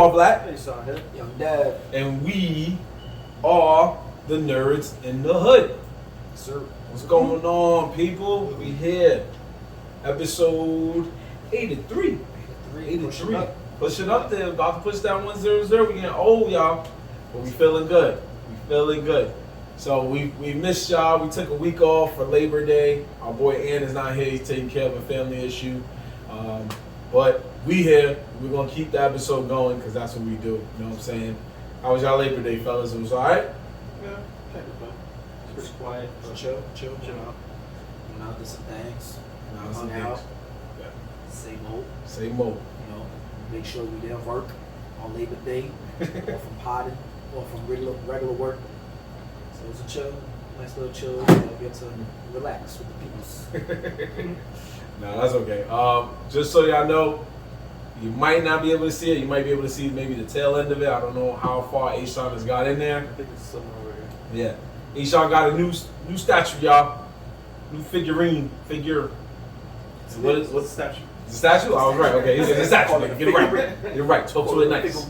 Small Flat. Hey, son, here. Young Dad. And we are the Nerds in the Hood. Sir. What's going on, people? We here. Episode 83. 83. Push it up there. About to push that 100. We getting old, y'all. But we feeling good. So we missed y'all. We took a week off for Labor Day. Our boy Ann is not here. He's taking care of a family issue. But we here. We're going to keep the episode going because that's what we do. You know what I'm saying? How was y'all Labor Day, fellas? It was all right? Yeah, technically. It's pretty quiet. Chill out. Went out, did some things. Some Hung out. things. Yeah. Same old. You know, make sure we didn't work on Labor Day or from potting or from regular work. So it was a nice little chill. Get to relax with the peoples. No, that's okay. Just so y'all know, you might not be able to see it. You might be able to see maybe the tail end of it. I don't know how far A-Sean has got in there. I think it's somewhere over here. Yeah. A-Sean got a new statue, y'all. New figure. So what's the statue? The statue? I was right. Okay, it's a statue. Get it right. You're right. Talk to it nice.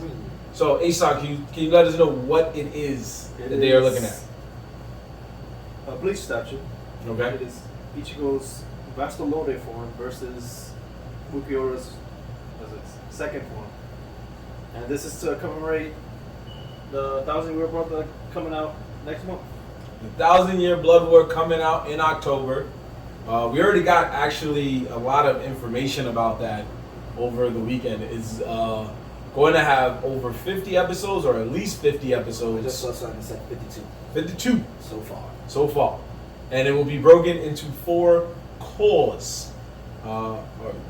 So, A-Sean, can you let us know what it is that they are looking at? A Bleach statue. Okay. It is Ichigo's Bastolode form versus Mukiora's second form. And this is to commemorate the 1,000-year blood war coming out next month. The 1,000-year blood war coming out in October. We already got actually a lot of information about that over the weekend. It's going to have over 50 episodes or at least 50 episodes. I just saw something that said 52. 52 so far. And it will be broken into 4 cores.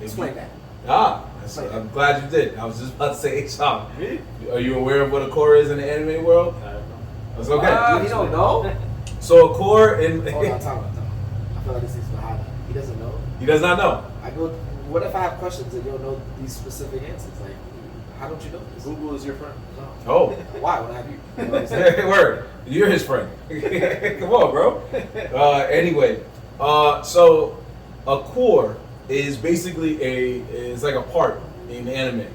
Explain that. I'm glad you did. I was just about to say A-Sean. Really? Are you aware of what a core is in the anime world? I don't know. That's okay. You don't know? So a core in... Hold on, time. I feel like this needs to highlight. He doesn't know. He does not know. What if I have questions and you don't know these specific answers? Like, how don't you know this? Google is your friend. No. Oh. Why would I have you? You know what I'm saying? Word. You're his friend. Come on, bro. Anyway, so a core is basically it's like a part in anime.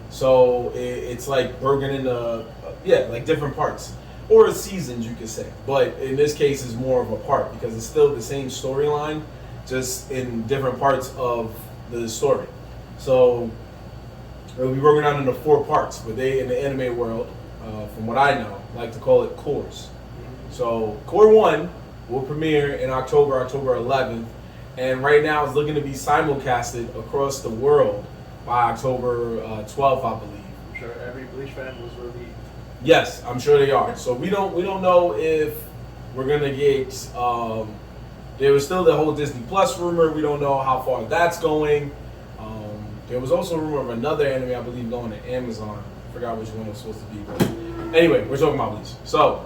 So it's like broken into like different parts or seasons, you could say. But in this case, it's more of a part because it's still the same storyline, just in different parts of the story. So it'll be broken down into 4 parts, but they in the anime world, from what I know, like to call it cores. So core 1 will premiere in October 11th, and right now it's looking to be simulcasted across the world by October 12th, I believe. I'm sure every Bleach fan was really. Yes, I'm sure they are. So we don't know if we're gonna get. There was still the whole Disney Plus rumor. We don't know how far that's going. There was also a rumor of another anime, I believe, going to Amazon. I forgot which one it was supposed to be, but anyway, we're talking about Bleach. So,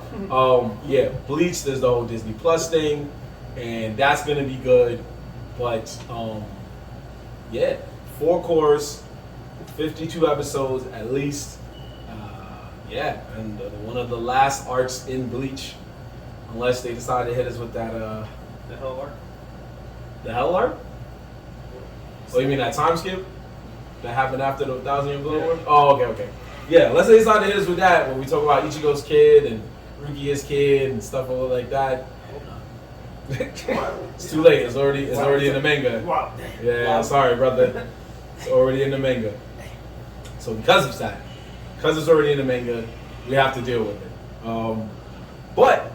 Bleach. There's the whole Disney Plus thing, and that's gonna be good. But 4 cores, 52 episodes at least. And one of the last arcs in Bleach, unless they decide to hit us with that. The hell arc? The hell arc? Oh, you mean that time skip that happened after the 1,000-year blood war? Oh, okay. Yeah, let's say they decide to hit us with that when we talk about Ichigo's kid and Rukia's kid and stuff like that. It's too late. It's already in the manga. Wow. Yeah, sorry, brother. It's already in the manga. So because of that, because it's already in the manga, we have to deal with it. But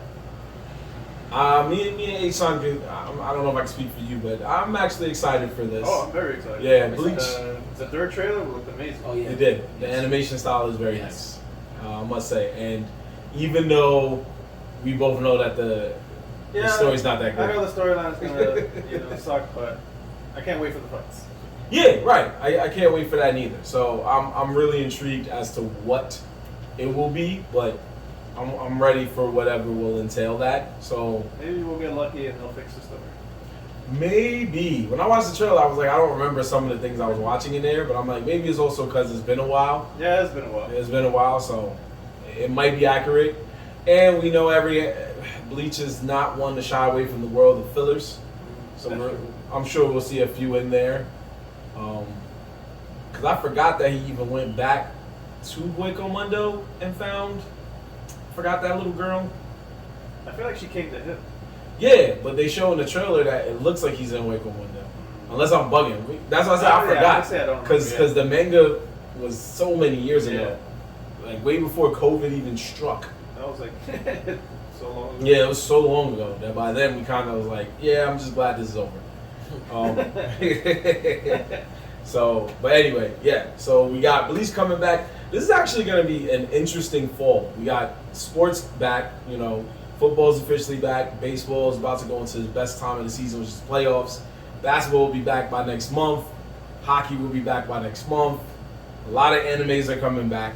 me and A-Sean, I don't know if I can speak for you, but I'm actually excited for this. Oh, I'm very excited. Yeah, Bleach. The third trailer looked amazing. Oh yeah. It did. The animation style is very nice, I must say. And even though we both know that the story's not that good. I know the storyline is gonna suck, but I can't wait for the fights. Yeah, right. I can't wait for that neither. So I'm really intrigued as to what it will be, but I'm ready for whatever will entail that. So maybe we'll get lucky and they'll fix the story. Maybe. When I watched the trailer, I was like, I don't remember some of the things I was watching in there, but I'm like, maybe it's also because it's been a while. Yeah, it's been a while. It's been a while, so it might be accurate. And we know Bleach is not one to shy away from the world of fillers. So I'm sure we'll see a few in there. Because I forgot that he even went back to Hueco Mundo and found, forgot that little girl. I feel like she came to him. Yeah, but they show in the trailer that it looks like he's in Hueco Mundo. Unless I'm bugging. That's why I said I forgot. I don't Because the manga was so many years ago. Yeah. Like way before COVID even struck. I was like, so long ago. Yeah, it was so long ago that by then we kind of was like, yeah, I'm just glad this is over. So, but anyway, yeah. So we got Bleach coming back. This is actually going to be an interesting fall. We got sports back. You know, football's officially back. Baseball is about to go into the best time of the season, which is playoffs. Basketball will be back by next month. Hockey will be back by next month. A lot of animes are coming back.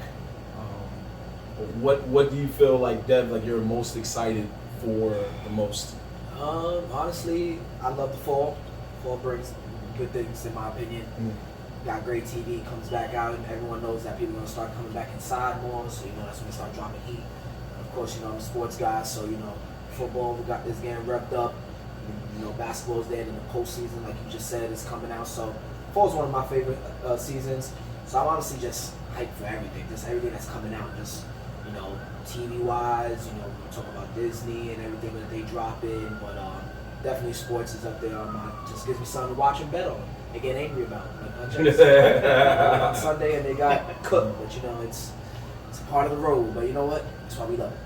What do you feel like, Dev, like you're most excited for the most? Honestly, I love the fall. Fall brings good things, in my opinion. Got great TV, comes back out, and everyone knows that people are going to start coming back inside more, so, you know, that's when they start dropping heat. And of course, you know, I'm a sports guy, so, you know, football is getting revved up. You know, basketball's there in the postseason, like you just said, is coming out. So, fall's one of my favorite seasons. So, I'm honestly just hyped for everything, just everything that's coming out, just, you know, TV-wise, you know, we talk about Disney and everything that they drop in, but definitely sports is up there on my, just gives me something to watch and bet on and get angry about. Like on Sunday and they got cooked, but you know, it's a part of the road, but you know what? That's why we love it.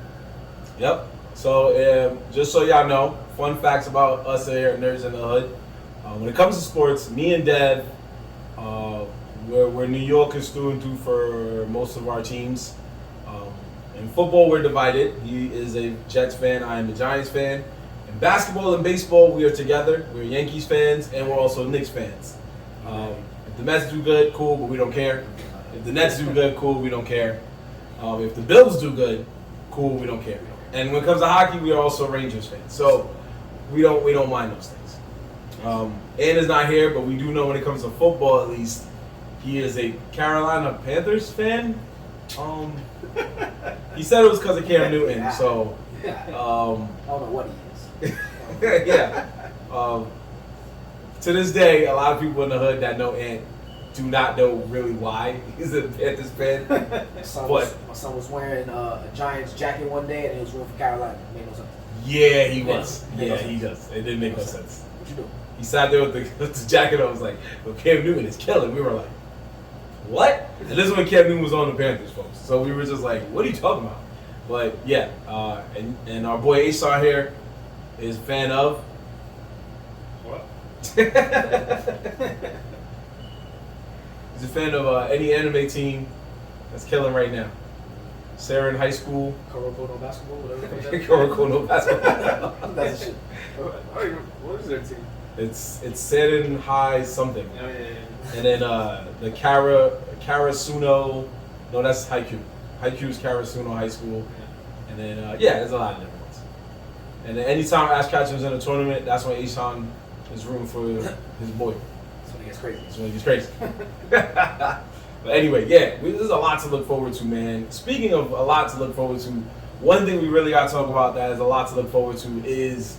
Yep. So, just so y'all know, fun facts about us here at Nerds in the Hood. When it comes to sports, me and Dev, we're New Yorkers through and through for most of our teams. In football, we're divided. He is a Jets fan, I am a Giants fan. In basketball and baseball, we are together. We're Yankees fans, and we're also Knicks fans. If the Mets do good, cool, but we don't care. If the Nets do good, cool, we don't care. If the Bills do good, cool, we don't care. And when it comes to hockey, we are also Rangers fans. So we don't mind those things. Anna's not here, but we do know when it comes to football, at least, he is a Carolina Panthers fan. He said it was because of Cam Newton, so I don't know what he is. yeah. To this day, a lot of people in the hood that know Ant do not know really why he's a Panthers fan. My son was wearing a Giants jacket one day and he was rooting for Carolina. It made no sense. Yeah, he was. Yeah, He does. It didn't make no sense. What you doing? He sat there with the jacket on. I was like, well, Cam Newton is killing. We were like, what? And this is when Cam Newton was on the Panthers, folks. So we were just like, what are you talking about? But yeah, and our boy A-Star here is a fan of. What? He's a fan of any anime team that's killing right now. Sarah in high school. Kuroko no basketball, whatever. Kuroko no basketball. That's the shit. What is their team? It's Seren High something. Oh, yeah. And then the Karasuno. No, that's Haikyuu. Haikyuu's Karasuno High School. And then there's a lot of different ones. And then anytime Ash Ketchum's in a tournament, that's when Ishan is rooting for his boy. That's when it gets crazy. That's when it gets crazy. But anyway, there's a lot to look forward to, man. Speaking of a lot to look forward to, one thing we really got to talk about that is a lot to look forward to is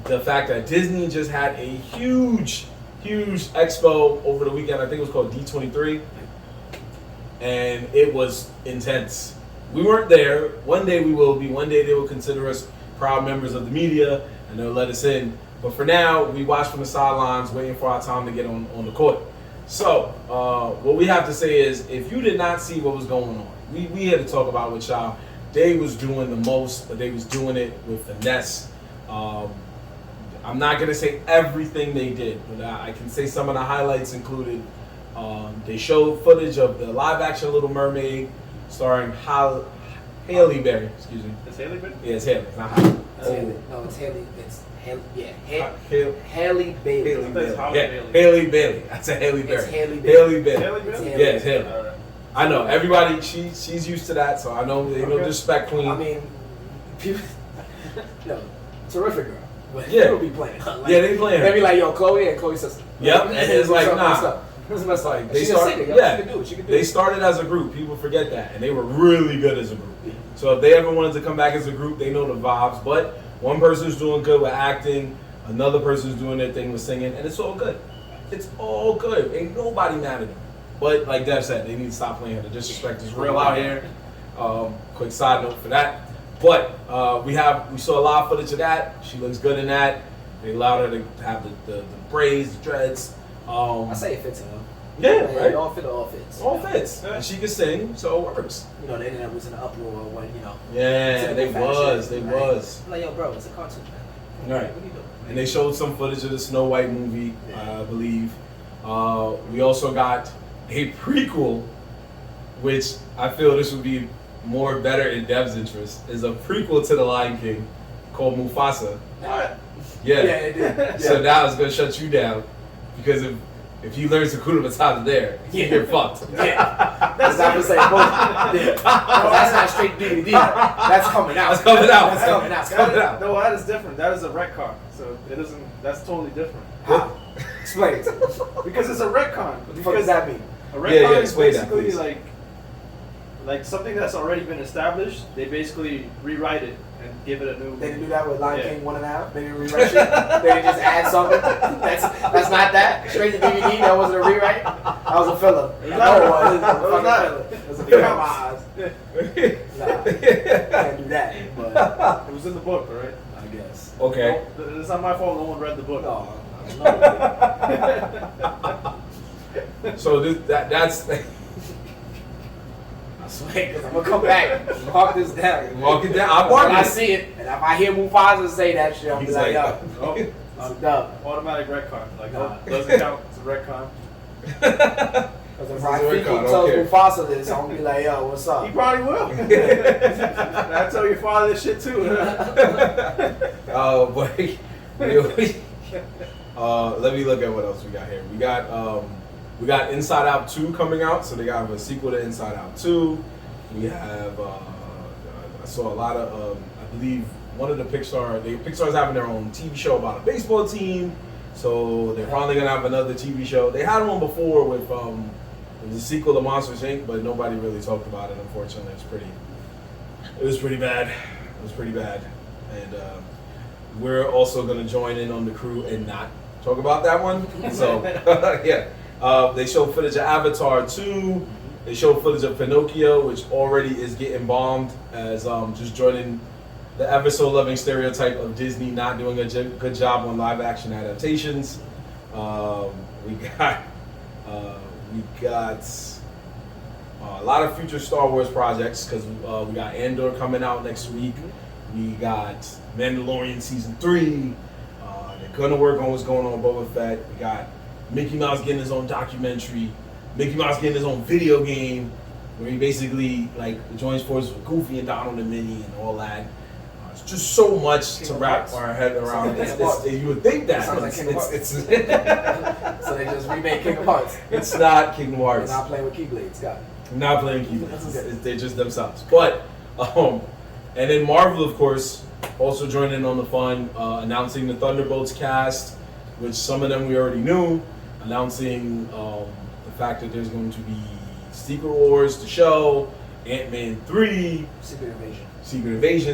the fact that Disney just had a huge expo over the weekend. I think it was called D23. And it was intense. We weren't there. One day we will be. One day they will consider us proud members of the media and they'll let us in. But for now, we watch from the sidelines waiting for our time to get on the court. So, what we have to say is, if you did not see what was going on, we had to talk about with y'all. They was doing the most, but they was doing it with finesse. I'm not going to say everything they did, but I can say some of the highlights included. They showed footage of the live-action Little Mermaid starring Halle Berry. Excuse me. It's Halle Berry? Yeah, it's Halle. It's not Halle. It's Haley. No, it's Haley. It's Haley. Yeah, Haley. Haley Bailey. Haley Bailey. Halle Yeah, Bailey. Haley Bailey. I said Haley Berry. It's Haley Bailey. Haley Bailey. Halle It's Berry? Haley. Yeah, it's Haley. All right. I know everybody. She's used to that, so I know they don't disrespect Queen. I mean, people, no, terrific girl. But Yeah. people be playing. Like, Yeah, they playing her. They be like, yo, Chloe, and Chloe says. Yep, and it's like, nah. It's messed up. Like they She's a start, singer, yo. yeah, She can do it. She can do they it. started as a group. People forget that, and they were really good as a group. So if they ever wanted to come back as a group, they know the vibes. But one person's doing good with acting, another person's doing their thing with singing, and it's all good. It's all good. Ain't nobody mad at them. But like Dev said, they need to stop playing her. The disrespect is real out here. Quick side note for that. But we saw a lot of footage of that. She looks good in that. They allowed her to have the braids, the dreads. I say it fits her. Yeah, right. It all fits. All fits. And she can sing, so it works. You know, the internet was in an uproar when, you know. Yeah, they was. I'm like, yo, bro, it's a cartoon, man. Right. What are you doing? And they showed some footage of the Snow White movie, I believe. We also got a prequel, which I feel this would be more better in Dev's interest, is a prequel to The Lion King called Mufasa. What? Yeah. Yeah, it did. Yeah. So now it's going to shut you down because if he learns Hakuna Matata there, you're fucked. Yeah. That's what I'm saying. Both. That's not straight DVD. That's coming out. That's coming out. That's coming out. That's coming out. No, that is different. That is a retcon. So it isn't. That's totally different. How? Explain it. Because it's a retcon. What the fuck does that mean? A retcon is explain that, basically please. like something that's already been established. They basically rewrite it and give it a new. They didn't do that with Lion Yeah. King 1.5. They didn't rewrite shit. They didn't just add something. That's not that. Straight to DVD. That wasn't a rewrite. That was a filler. It was No, not. it wasn't. It was not. It was a filler in my eyes. Nah, can't do that. But It was in the book, right? I guess. Okay. No, it's not my fault. No one read the book. No, no. So that's I swear, because I'm gonna come back, mark this down. Mark it down. I'm When marking I it. see it, and if I hear Mufasa say that shit, I'm He's like, like, yo, Oh, I'm done. automatic retcon. Like, Nah. doesn't count. It's a retcon. Because if This I is a think he record, tells okay. Mufasa this, I'm gonna be like, yo, what's He up? probably will. I tell your father this shit too. But let me look at what else we got here. We got Inside Out 2 coming out, so they got a sequel to Inside Out 2. We have I saw a lot of I believe one of the Pixar's having their own TV show about a baseball team, so they're finally gonna have another TV show. They had one before with it was a sequel to Monsters Inc., but nobody really talked about it. Unfortunately, it was pretty bad. It was pretty bad, and we're also gonna join in on the crew and not talk about that one. So yeah, they showed footage of Avatar 2. They showed footage of Pinocchio, which already is getting bombed as just joining the ever so loving stereotype of Disney not doing a good job on live action adaptations. We got a lot of future Star Wars projects because we got Andor coming out next week. We got Mandalorian season 3. They're gonna work on what's going on with Boba Fett. We got Mickey Mouse getting his own documentary. Mickey Mouse getting his own video game where he basically like joins forces with Goofy and Donald and Minnie and all that. It's just so much to wrap our head around. You would think that, Sounds but like Kingdom Hearts. it's So they just remade Kingdom Hearts. it's not Kingdom They're Hearts. not playing with Keyblades, got it. Not playing Keyblades. They're just themselves. But and then Marvel, of course, also joined in on the fun, announcing the Thunderbolts cast, which some of them we already knew. Announcing the fact that there's going to be Secret Wars, the show, Ant-Man 3, Secret Invasion,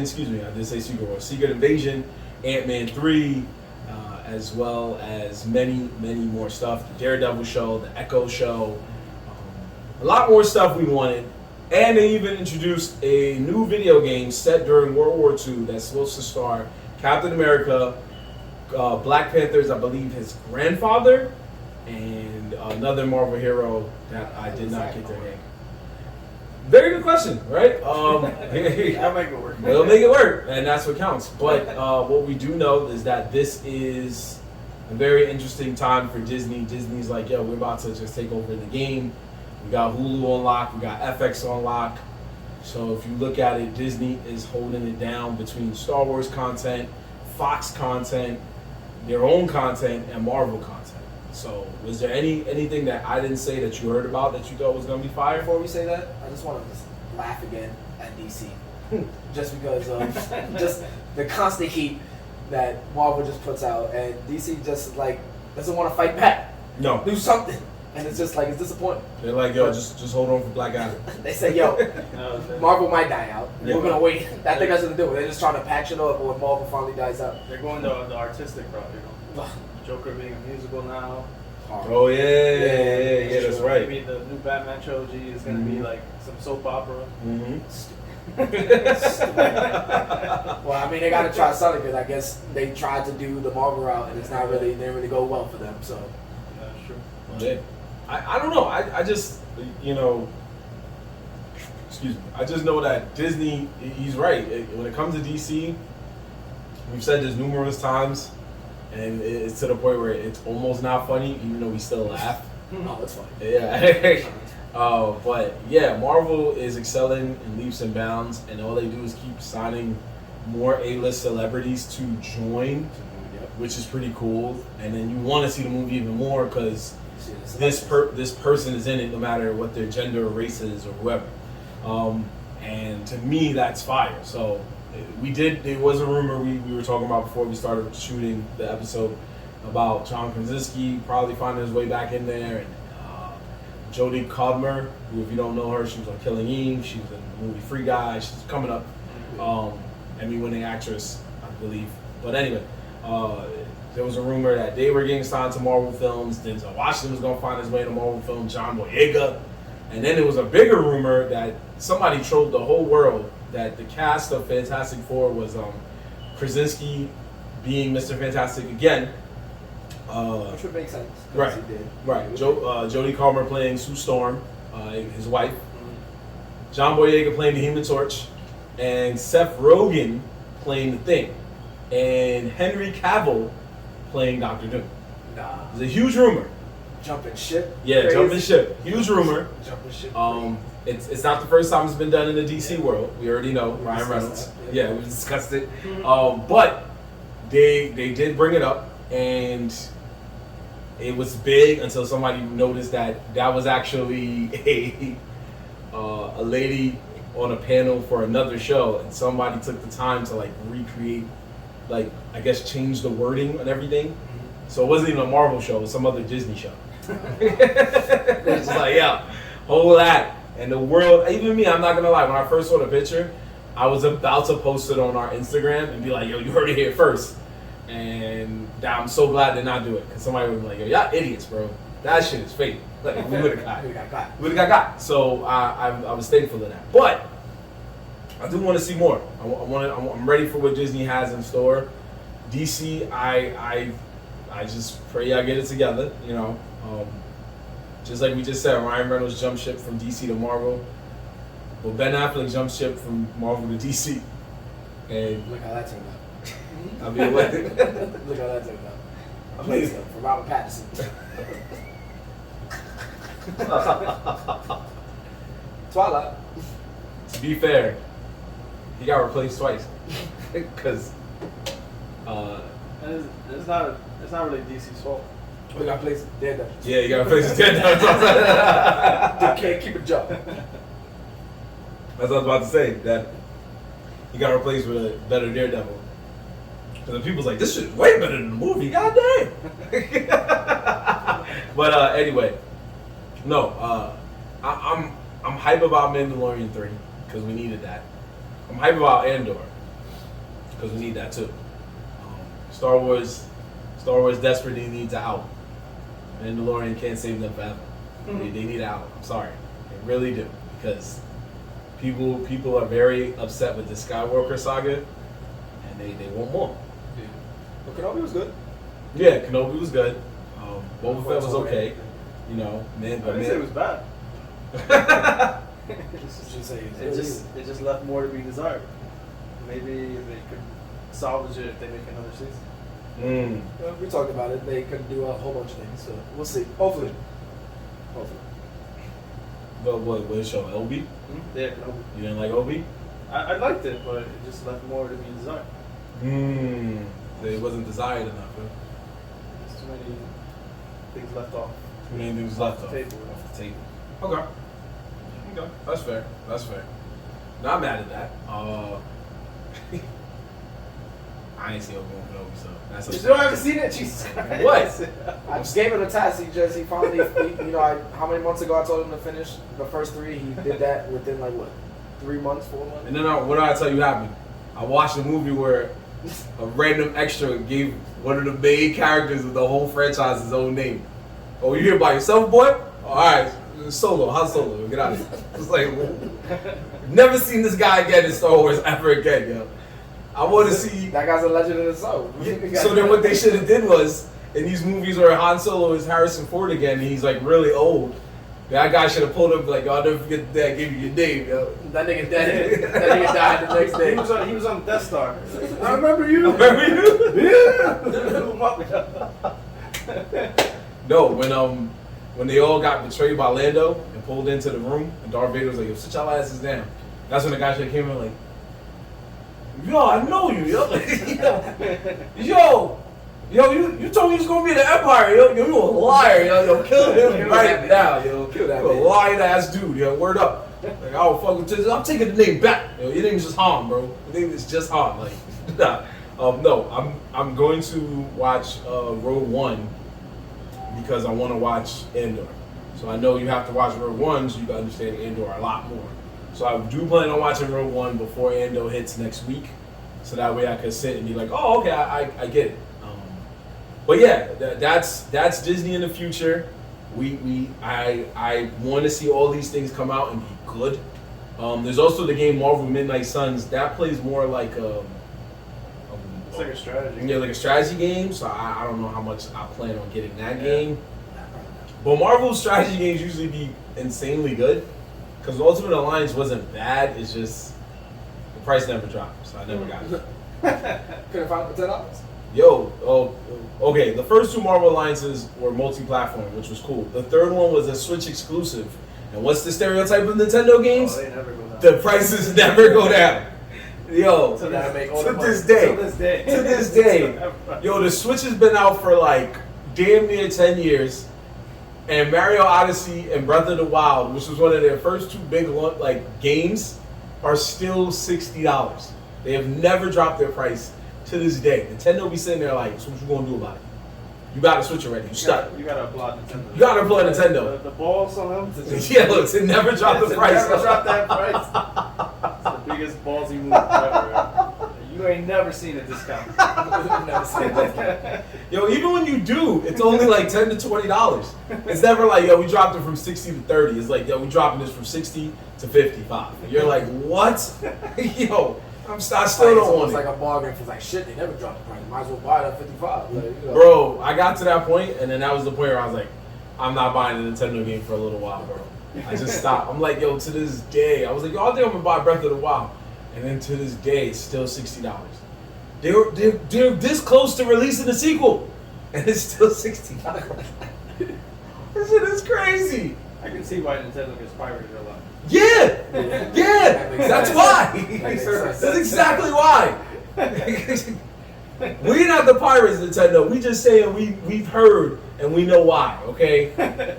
excuse me, I did say Secret Wars, Secret Invasion, Ant-Man 3, as well as many, many more stuff. The Daredevil show, the Echo show, a lot more stuff we wanted. And they even introduced a new video game set during World War II that's supposed to star Captain America, Black Panther's, I believe, his grandfather, and another Marvel hero that I did not get their name. Very good question, right? I'll make it work. It'll make it work, and that's what counts. But what we do know is that this is a very interesting time for Disney. Disney's like, yo, we're about to just take over the game. We got Hulu on lock, we got FX on lock. So if you look at it, Disney is holding it down between Star Wars content, Fox content, their own content, and Marvel content. So was there anything that I didn't say that you heard about that you thought was going to be fire? Before we say that, I just want to just laugh again at DC. Just because of just the constant heat that Marvel just puts out, and DC just like doesn't want to fight back. No. Do something. And it's just like, it's disappointing. They're like, yo, just hold on for Black Adam. They say, yo, Marvel might die out. Yeah. We're going to wait. I think that's what they do. They're just trying to patch it up when Marvel finally dies out. They're going the artistic route, you know. Joker being a musical now. Oh, yeah, that's right. maybe the new Batman trilogy is gonna be like some soap opera. Mm-hmm. Well, I mean, they got to try something because I guess they tried to do the Marvel route and it's not really didn't really go well for them. So Yeah, that's true. Yeah. I don't know. I just, you know, excuse me. I just know that Disney, he's right. When it comes to DC, we've said this numerous times, and it's to the point where it's almost not funny, even though we still laugh. oh, it's fine. Yeah. But yeah, Marvel is excelling in leaps and bounds, and all they do is keep signing more A-list celebrities to join, which is pretty cool. And then you want to see the movie even more because this person is in it, no matter what their gender or race is or whoever. And to me, that's fire. So there was a rumor we were talking about before we started shooting the episode about John Krasinski probably finding his way back in there, and Jodie Comer, who, if you don't know her, she was on Killing Eve. She was in the movie Free Guy. She's coming up, Emmy-winning actress, I believe. But anyway, there was a rumor that they were getting signed to Marvel films. Denzel Washington was going to find his way in a Marvel film. John Boyega. And then there was a bigger rumor that somebody trolled the whole world that the cast of Fantastic Four was Krasinski being Mr. Fantastic again. Which would make sense. Right. He did. Right. Jodie Comer playing Sue Storm, his wife. John Boyega playing the Human Torch. And Seth Rogen playing the Thing. And Henry Cavill playing Doctor Doom. Nah. It's a huge rumor. Jumping ship. Yeah, Crazy. jumping ship. Huge rumor. Jumping ship. It's not the first time it's been done in the DC world. We already know. Ryan Reynolds. That, Yeah, we discussed it. But they did bring it up, and it was big until somebody noticed that was actually a lady on a panel for another show, and somebody took the time to like recreate, like I guess change the wording and everything. So it wasn't even a Marvel show; it was some other Disney show. It's like, yeah, hold that. And the world, even me, I'm not gonna lie. When I first saw the picture, I was about to post it on our Instagram and be like, "Yo, you heard it here first." And I'm so glad did not do it, because somebody would be like, "Yo, y'all idiots, bro. That shit is fake." Like we would have got, got. So I was thankful of that. But I do want to see more. I'm ready for what Disney has in store. DC, I just pray y'all get it together. You know, just like we just said, Ryan Reynolds jumped ship from DC to Marvel. Well, Ben Affleck jumped ship from Marvel to DC. And look how that turned out. I mean, what? Look how that turned out. Amazing for Robert Pattinson. Twilight. To be fair, he got replaced twice. Because it's not really DC's fault. We got places dead. yeah, you got replaced dead. They can't keep a job. That's what I was about to say. That he got replaced with a better Daredevil. Because the people's like, this shit is way better than the movie. God damn. But anyway, no. I'm hype about Mandalorian 3 because we needed that. I'm hype about Andor because we need that too. Star Wars desperately needs an out. Mandalorian can't save them forever. They need an out. I'm sorry, they really do, because people are very upset with the Skywalker saga, and they want more. Yeah. But Kenobi was good. Yeah, Kenobi was good. Boba Fett was okay. You know, man. I didn't say it was bad. It just left more to be desired. Maybe they could salvage it if they make another season. Well, we talked about it. They could do a whole bunch of things, so we'll see. Hopefully. But what show? Obi? Yeah, Kenobi. You didn't like Obi? I liked it, but it just left more to be desired. It wasn't desired enough. Huh? There's too many things left off. Too many things left off the table. Okay. That's fair. Not mad at that. I ain't seen Obi-Wan Kenobi, so that's You still haven't seen it? Jesus Christ. What? I just gave him a task. He finally, how many months ago I told him to finish the first 3? He did that within 3 months, 4 months? And then what did I tell you happened? I watched a movie where a random extra gave one of the main characters of the whole franchise his own name. Oh, you here by yourself, boy? All right. Solo, Han Solo, get out of here. It's like, never seen this guy again in Star Wars ever again, yo. I want to see. That guy's a legend in his own. So then what they should have did was, in these movies where Han Solo is Harrison Ford again, and he's like really old, that guy should have pulled up like, y'all never forget that, give you your name, yo. That nigga dead. That nigga died the next day. He was on Death Star. I remember you. No, when they all got betrayed by Lando and pulled into the room, and Darth Vader was like, yo, sit y'all asses down. That's when the guy should have came in like, yo, I know you, yo. Yo, you told me you was gonna be in the Empire, yo. You a liar, yo. Kill him right now, yo. Kill that You a man. lying ass dude, yo. Word up. Like, I don't fuck with this. I'm taking the name back. Yo, your name is just Han, bro. Your name is just Han. Like, nah. No, I'm going to watch Rogue One because I want to watch Andor. So I know you have to watch Rogue One so you can understand Andor a lot more. So I do plan on watching Rogue One before Andor hits next week, so that way I can sit and be like, oh, okay, I get it. But yeah, that's Disney in the future. I want to see all these things come out and be good. There's also the game Marvel Midnight Suns that plays more like It's like a strategy. Yeah, like a strategy game. So I don't know how much I plan on getting that game. But Marvel strategy games usually be insanely good because Ultimate Alliance wasn't bad. It's just the price never dropped, so I never got it. Couldn't find it for $10. Okay. The first two Marvel Alliances were multi-platform, which was cool. The third one was a Switch exclusive. And what's the stereotype of Nintendo games? Oh, they never go down. The prices never go down. Yo, To this day, yo, the Switch has been out for like damn near 10 years. And Mario Odyssey and Breath of the Wild, which was one of their first two big games, are still $60. They have never dropped their price to this day. Nintendo be sitting there like, so what you gonna do about it? You gotta switch already. You stuck. You gotta applaud Nintendo. You gotta applaud Nintendo. The balls on them. Yeah, look, it never dropped the price. Never dropped that price. It's the biggest ballsy move ever. You ain't never seen a discount. Never seen a discount. Yo, even when you do, it's only like $10 to $20. It's never like, yo, we dropped it from 60 to 30. It's like, yo, we dropping this from 60 to 55. You're like, what? Yo, I still don't want It's it. like a bargain. It's like, shit, they never dropped the price. Might as well buy it at 55. Like, you know. Bro, I got to that point, and then that was the point where I was like, I'm not buying a Nintendo game for a little while, bro. I just stopped. I'm like, yo, to this day, I was like, yo, I think I'm gonna buy Breath of the Wild. And then to this day, it's still $60. They're this close to releasing a sequel, and it's still $60. This shit is crazy. I can see why Nintendo gets pirated a lot. Yeah, that's why. Makes sense. That's exactly why. We're not the pirates, Nintendo. We just saying we've heard and we know why. Okay,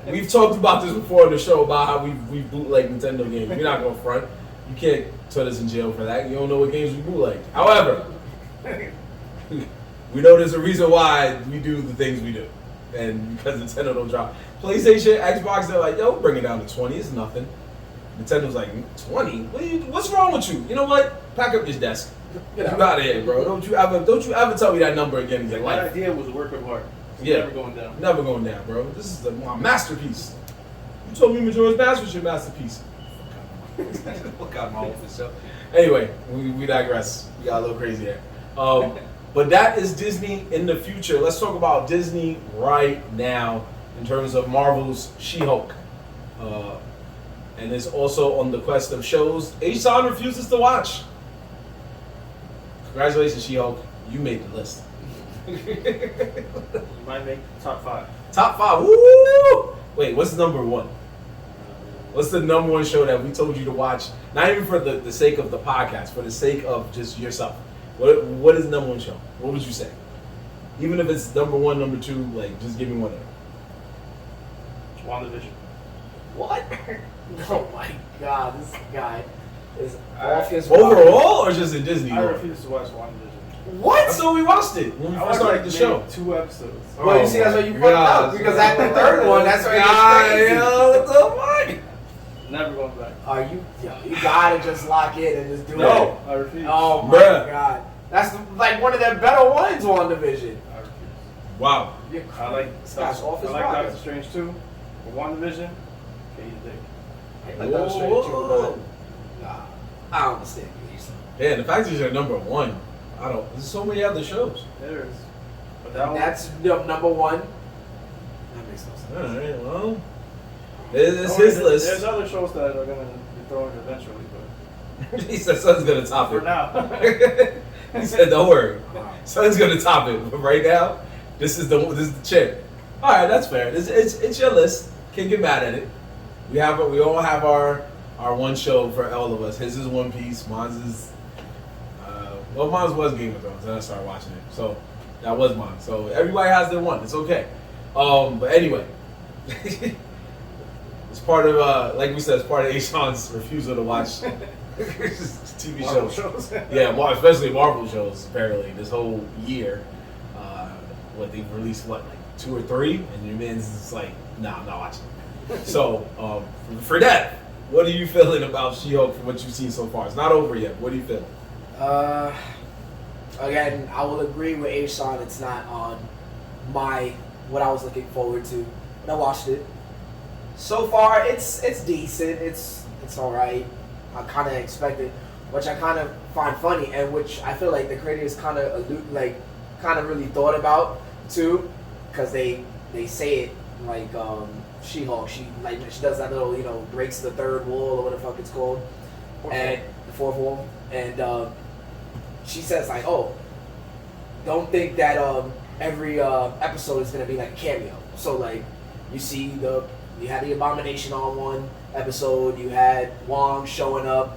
we've talked about this before on the show about how we bootleg Nintendo games. We're not gonna front. You can't put us in jail for that. You don't know what games we bootleg. However, we know there's a reason why we do the things we do, and because Nintendo don't drop PlayStation, Xbox, they're like, yo, bring it down to 20. It's nothing. Nintendo's like, 20? What's wrong with you? You know what? Pack up your desk. Get out of here, bro. Don't you ever tell me that number again in your That life. idea was a work of art. It's Yeah. never going down. Never going down, bro. This is my masterpiece. You told me Majora's Mask was your masterpiece. Fuck out of my office, yo. Anyway, we digress. We got a little crazy here. But that is Disney in the future. Let's talk about Disney right now in terms of Marvel's She-Hulk. And it's also on the quest of shows H-San refuses to watch. Congratulations, She-Hulk. You made the list. You might make top 5. Top 5. Woo! Wait, what's number 1? What's the number 1 show that we told you to watch? Not even for the sake of the podcast, for the sake of just yourself. What is the number 1 show? What would you say? Even if it's number 1, number 2, like just give me one of them. WandaVision. What? Oh my god, this guy is off his Overall or just in Disney? I refuse to watch WandaVision. What? So we watched it when we I first watched started like the show. maybe 2 episodes. Well, you see, that's why you fucked God. up. Because at the third one, that's why God, it gets crazy. yo, what the fuck? Never going back. You gotta just lock in and just do it. No, I refuse. Oh my Bruh. god. That's like one of their better ones on Division. I refuse. Wow. You're I like Scott's off his rocker. Doctor Strange too. But WandaVision, Okay, you think? I like that straight Whoa. Nah, I don't understand you. Yeah, the fact is you're number one. I don't. There's so many other shows. There is. But that one. That's number one. That makes no sense. All right. Well, it's his list. There's other shows that are gonna be thrown eventually, but He said Son's gonna top for it. now. He said, "Don't worry, Son's gonna top it." But right now, this is the chip. All right, that's fair. It's your list. Can't get mad at it. We all have our one show for all of us. His is One Piece. Mine's is mine's was Game of Thrones. Then I started watching it, so that was mine. So everybody has their one. It's okay. But anyway, it's part of like we said, it's part of Ashawn's refusal to watch TV Marvel shows. shows. Yeah, especially Marvel shows. Apparently, this whole year, they've released like 2 or 3, and your man's just like, nah, I'm not watching. So for that, what are you feeling about She-Hulk from what you've seen so far? It's not over yet. What do you feel? Again, I will agree with Ashawn. It's not on what I was looking forward to when I watched it. So far, it's decent. It's all right. I kind of expected, which I kind of find funny, and which I feel like the creators kind of really thought about too, because they say it like She-Hulk. She does that little breaks the third wall or what the fuck it's called, and the fourth wall, and she says like, oh, don't think that every episode is gonna be like a cameo. So like you had the Abomination on one episode, you had Wong showing up,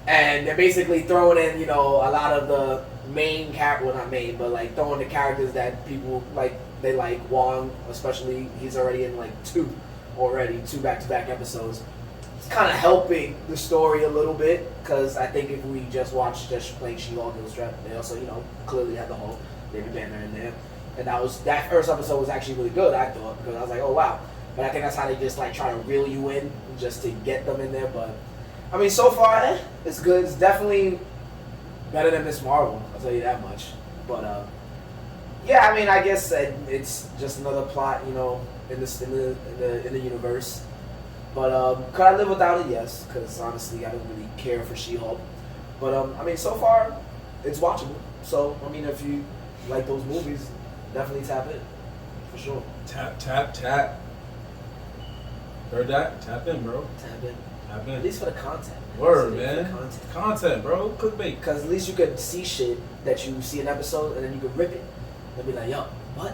and they're basically throwing in a lot of the main not main, but like throwing the characters that people like. They like Wong, especially. He's already in like 2 back-to-back episodes. It's kind of helping the story a little bit, because I think if we just watched just playing She-Hulk, it was trapped. They also clearly had the whole David Banner in there, and that first episode was actually really good, I thought, because I was like, oh wow. But I think that's how they just like try to reel you in just to get them in there. But I mean, so far it's good. It's definitely better than Miss Marvel, I'll tell you that much. But yeah, I mean, I guess it's just another plot, in the universe. But could I live without it? Yes, because honestly, I don't really care for She-Hulk. But I mean, so far it's watchable. So I mean, if you like those movies, definitely tap in for sure. Tap. Heard that? Tap in, bro. Tap in. Tap in. At least for the content. Word, For the man. Content, bro. Clickbait. Because at least you could see shit that you see an episode and then you could rip it and be like, yo, what?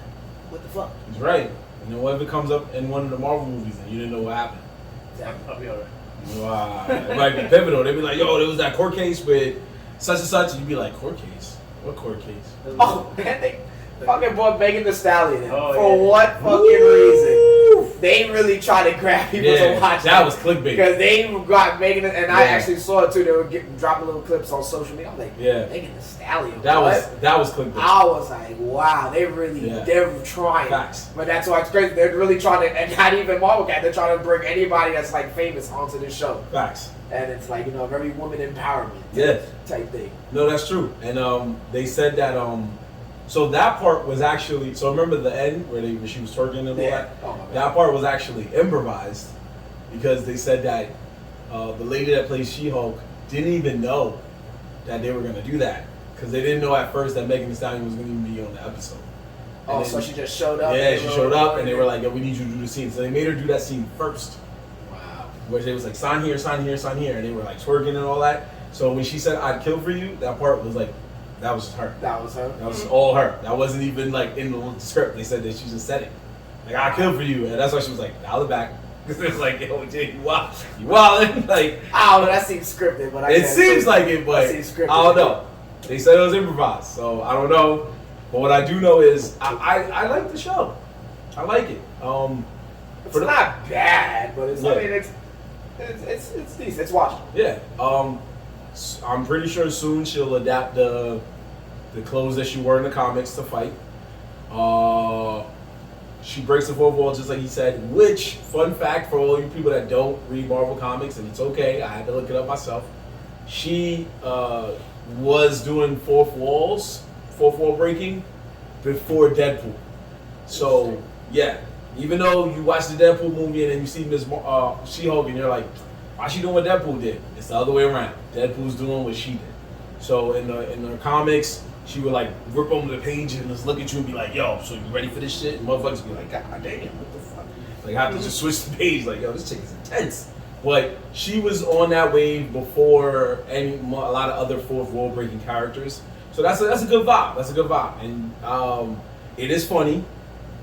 What the fuck? He's right. And then what if it comes up in one of the Marvel movies and you didn't know what happened? Exactly. I'll be alright. Wow. It might be pivotal. They'd be like, yo, there was that court case with such and such. And you'd be like, court case? What court case? Oh, man, they fucking brought Megan Thee Stallion in. Oh, For yeah. what fucking reason? They really tried to grab people to watch that was clickbait. Because they got Megan, and I Yeah. actually saw it too. They were dropping little clips on social media. I'm like, Yeah. Megan Thee Stallion. That what? was clickbait. I was like, wow, they're trying. Facts. But that's why it's crazy. They're really trying to, and not even Marvel Cat, they're trying to bring anybody that's like famous onto this show. Facts. And it's like, very woman empowerment Yeah. type thing. No, that's true. And they said that so that part was actually, so remember the end where she was twerking and all that? Oh, my God. That part was actually improvised because they said that the lady that plays She-Hulk didn't even know that they were going to do that because they didn't know at first that Megan Thee Stallion was going to even be on the episode. Oh, And so then- she just showed up? Yeah, she showed up and they were like, like, yo, we need you to do the scene. So they made her do that scene first. wow. Where they was like, sign here, sign here, sign here. And they were like twerking and all that. So when she said, I'd kill for you, that part was like, that was just her. That was her? That was all her. That wasn't even like in the script. They said that she just said it. Like, I'll kill for you. And that's why she was like, dial it back. Because it was like, yo, Jay, you wildin'. Like, I don't know, that seems scripted, but it seems like it, but That seems scripted. I don't know. They said it was improvised, so I don't know. But what I do know is I like the show. I like it. It's not bad, but it's, Yeah. I mean, it's decent. It's watchable. Yeah. I'm pretty sure soon she'll adapt the clothes that she wore in the comics to fight. She breaks the fourth wall just like he said, which, fun fact for all you people that don't read Marvel comics, and it's okay, I had to look it up myself. She was doing fourth wall breaking before Deadpool. So, yeah. Even though you watch the Deadpool movie and then you see She-Hulk and you're like, why she doing what Deadpool did? It's the other way around. Deadpool's doing what she did. So in the comics, she would like rip over the page and just look at you and be like, yo, so you ready for this shit? And motherfuckers be like, God damn, what the fuck? Like I have to just switch the page, like, yo, this chick is intense. But she was on that wave before a lot of other fourth wall breaking characters. So that's a good vibe. That's a good vibe. And it is funny.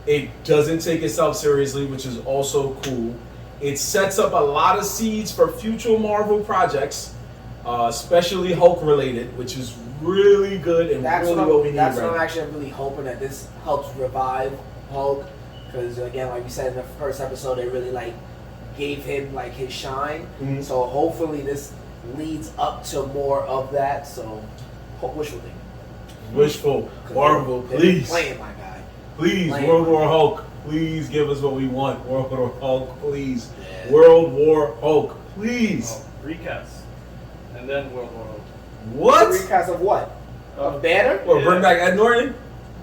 It doesn't take itself seriously, which is also cool. It sets up a lot of seeds for future Marvel projects, especially Hulk related, which is really good and That's really what what we need That's right what I'm now. actually really hoping that this helps revive Hulk, because again, like we said in the first episode, they really like gave him like his shine. Mhm. So hopefully this leads up to more of that. So wishful thinking. Wishful, Marvel, They've been please. playing my guy. Please, Lame. World War Hulk. Please give us what we want. World War Hulk, please. Yeah. World War Hulk, please. Recast. And then World War Hulk. What? The recast of what? Of Banner? What, bring back Ed Norton?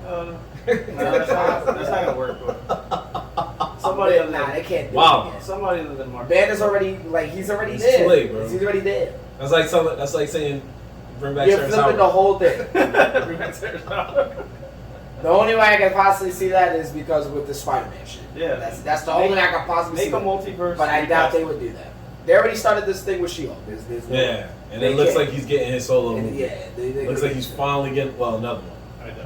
No, that's not gonna work. But somebody other Nah, than they can't do Wow. it again. somebody other than Mark. Banner's already like he's already It's there. too late, bro. He's already there. That's like saying bring back You're Terrence flipping the Howard. whole thing. The only way I can possibly see that is because with the Spider-Man shit. Yeah. That's the only way I can possibly see Make a that. multiverse. But I doubt recast. they would do that. They already started this thing with She-Hulk. There's no, Yeah, and They it looks can't. like he's getting his solo and movie. yeah, they Looks like he's finally getting, another one. I know.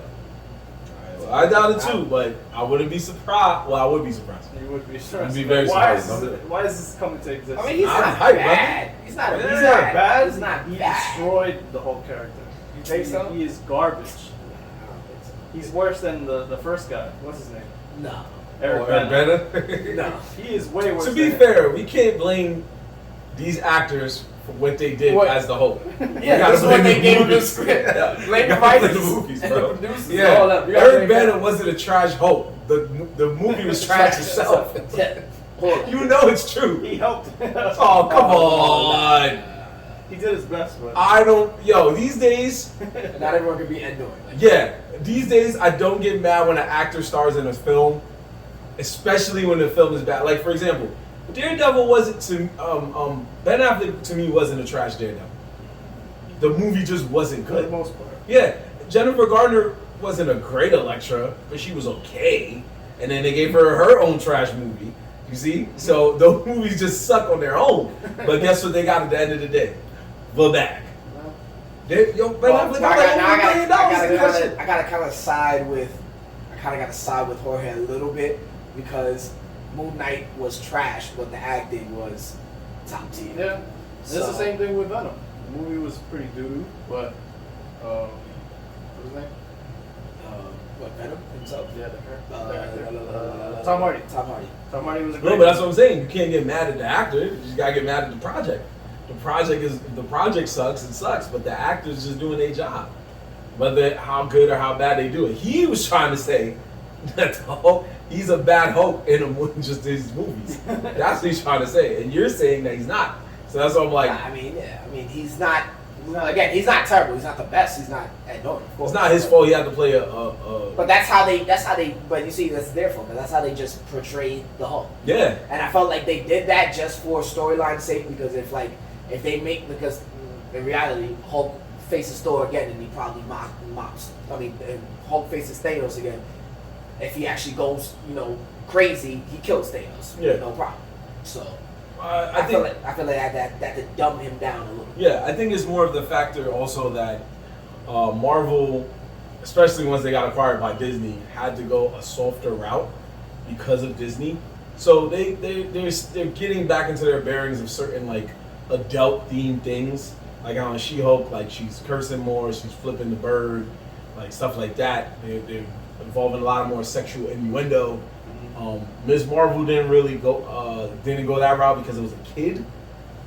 Well, I doubt it too, but I wouldn't be surprised. Well, I would be surprised. You would be stressed. You'd be very why surprised. why is this coming to exist? I mean, he's I'm not hyped, bad. He's not. Yeah. He's not bad. He's not He bad. destroyed the whole character. You think so? He is garbage. I don't think so. He's worse than the first guy. What's his name? No. Eric Eric Bana. Bana? No. He is way worse. To be than fair, we can't blame these actors for what they did What? as the Hulk. Yeah, gotta that's what blame they the gave him the movies. script. Yeah. Blame You the gotta blame writers the movies, and bro. the producers. Yeah, All up. You gotta Eric blame Bana them. wasn't a trash Hulk. The movie was trash itself. Yeah. Hold on. You know it's true. He helped. Oh, come on. He did his best, but I don't. Yo, these days, Not everyone can be Ed Norton. Like, yeah, these days I don't get mad when an actor stars in a film, especially when the film is bad. Like for example, Daredevil wasn't to Ben Affleck to me wasn't a trash Daredevil. The movie just wasn't for the good. most part. Yeah, Jennifer Garner wasn't a great Elektra, but she was okay. And then they gave her her own trash movie. You see? So those movies just suck on their own. But guess what they got at the end of the day? The bag. Yo, Ben Well, Affleck now got like $1 million. I gotta kind of side with Jorge a little bit because Moon Knight was trash, but the acting was top tier. Yeah. It's So- the same thing with Venom. The movie was pretty doo-doo, but what was his name? What, Venom himself? Yeah, the actor. Tom Tom Hardy. Tom Hardy. Tom Hardy was a great. No, but that's what I'm saying. You can't get mad at the actor. You just gotta get mad at the project. The project sucks, it sucks, but the actor's just doing their job. Whether how good or how bad they do it. He was trying to say that the Hulk, he's a bad Hulk in just his movies. That's what he's trying to say. And you're saying that he's not. So that's what I'm like, I mean, he's not. Again, he's not terrible. He's not the best. He's not Ed Norton. Of course. it's not his fault he had to play a But that's how they. But you see, that's their fault. That's how they just portrayed the Hulk. yeah. And I felt like they did that just for storyline's sake because if they make because in reality Hulk faces Thor again and he probably mops. I mean, and Hulk faces Thanos again. If he actually goes, crazy, he kills Thanos. Yeah. No problem. So I feel think like that to dumb him down a little. yeah, I think it's more of the factor also that Marvel, especially once they got acquired by Disney, had to go a softer route because of Disney. So they're getting back into their bearings of certain like adult themed things. Like on She-Hulk, like she's cursing more, she's flipping the bird, like stuff like that. They're involving a lot more sexual innuendo. Ms. Marvel didn't really go that route because it was a kid,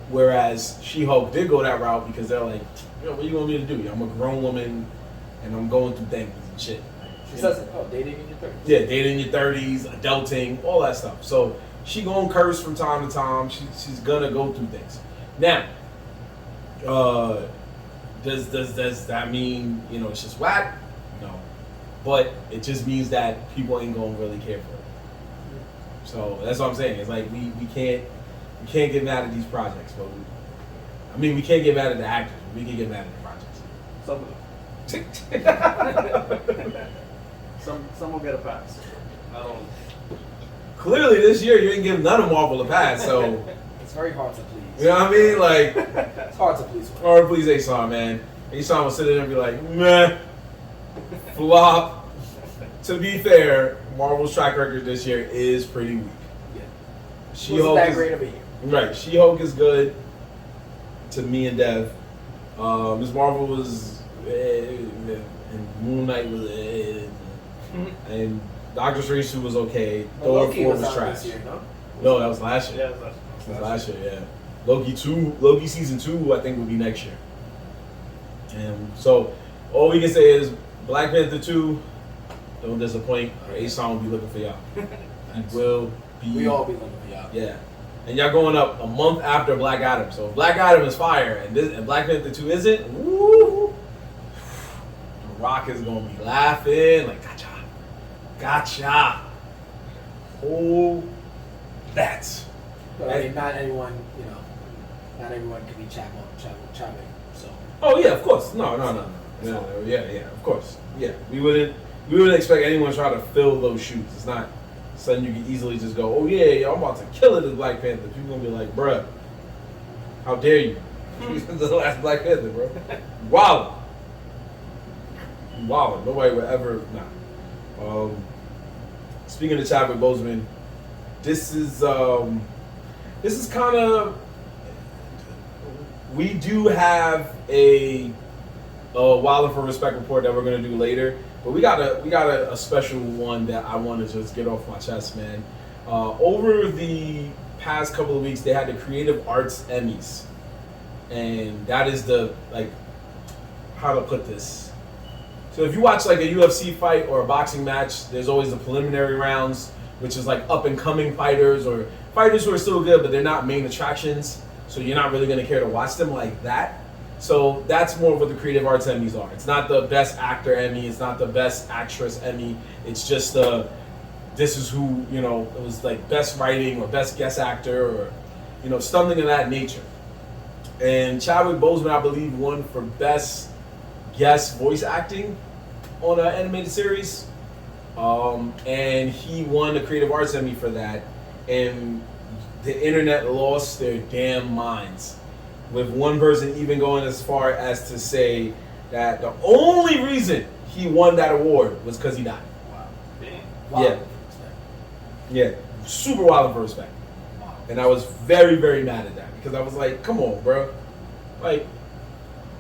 whereas She-Hulk did go that route because they're like, what do you want me to do? I'm a grown woman and I'm going through things and shit. She says it. Oh, dating in your 30s. Yeah, dating in your 30s, adulting, all that stuff. So she gonna curse from time to time. She's gonna go through things. Now, does that mean it's just whack? No, but it just means that people ain't gonna really care for it. So that's what I'm saying. It's like we can't get mad at these projects, but we can't get mad at the actors. We can get mad at the projects. Some of them. Some will get a pass. Not all. Clearly, this year you didn't give none of Marvel a pass, so It's very hard to please. you know what I mean? Like, It's hard to please. or please Asan, man. Asan will sit there and be like, meh, flop. To be fair, Marvel's track record this year is pretty weak. Yeah. She-Hulk Wasn't that is great of a year. right. She-Hulk is good to me and Dev. Ms. Marvel was, and Moon Knight was, and Doctor Strange 2 was okay. Thor Loki 4 was was out trash. this year, no? No, that was last year. Yeah, That was last year, yeah. Loki season 2, I think, will be next year. And so, all we can say is Black Panther 2, don't disappoint. Asan will be looking for y'all. He will be. We all be looking for y'all. Yeah. And y'all going up a month after Black Adam. So if Black Adam is fire and Black Panther 2 isn't, woo! The Rock is going to be laughing like, gotcha. Oh, that. But I mean, not everyone can be Chadwick. So. Oh yeah, of course. No. Yeah, of course. Yeah, we wouldn't expect anyone to try to fill those shoes. It's not something you can easily just go, oh yeah, I'm about to kill it as Black Panther. People gonna be like, bruh, how dare you? This is the last Black Panther, bro. Wow. Nobody would ever speaking of Chadwick Boseman, this is kind of. We do have a Wilder for Respect report that we're gonna do later, but we got a special one that I want to just get off my chest, man. Over the past couple of weeks, they had the Creative Arts Emmys, and that is how to put this. So if you watch like a UFC fight or a boxing match, there's always the preliminary rounds, which is like up and coming fighters or fighters who are still good, but they're not main attractions. So you're not really going to care to watch them like that. So that's more of what the Creative Arts Emmys are. It's not the Best Actor Emmy. It's not the Best Actress Emmy. It's just this is who, it was like Best Writing or Best Guest Actor or, something of that nature. And Chadwick Boseman, I believe, won for Best Guest Voice Acting on an animated series. And he won the Creative Arts Emmy for that. And the internet lost their damn minds, with one person even going as far as to say that the only reason he won that award was because he died. Wow. Damn. Yeah. Yeah. Super wild for respect. Wow. And I was very, very mad at that because I was like, come on, bro. Like,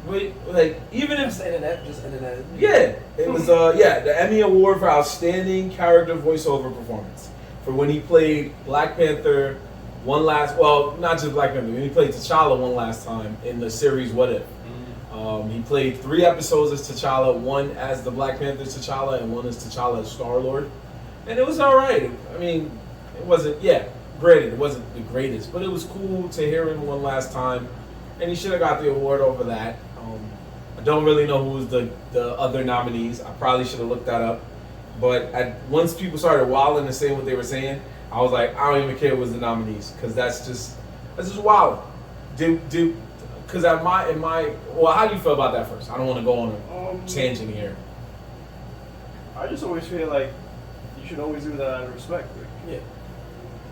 wait, like, even if. Just internet. Yeah. It was, the Emmy Award for Outstanding Character Voiceover Performance for when he played Black Panther. Not just Black Panther. He played T'Challa one last time in the series What If. He played 3 episodes as T'Challa, one as the Black Panther T'Challa, and one as T'Challa as Star-Lord. And it was alright. I mean, it wasn't, granted, it wasn't the greatest, but it was cool to hear him one last time. And he should have got the award over that. I don't really know who was the other nominees. I probably should have looked that up. But once people started wilding and saying what they were saying, I was like, I don't even care who was the nominees, because that's just wild. Because how do you feel about that first? I don't want to go on a tangent here. I just always feel like you should always do that out of respect. Like, Yeah.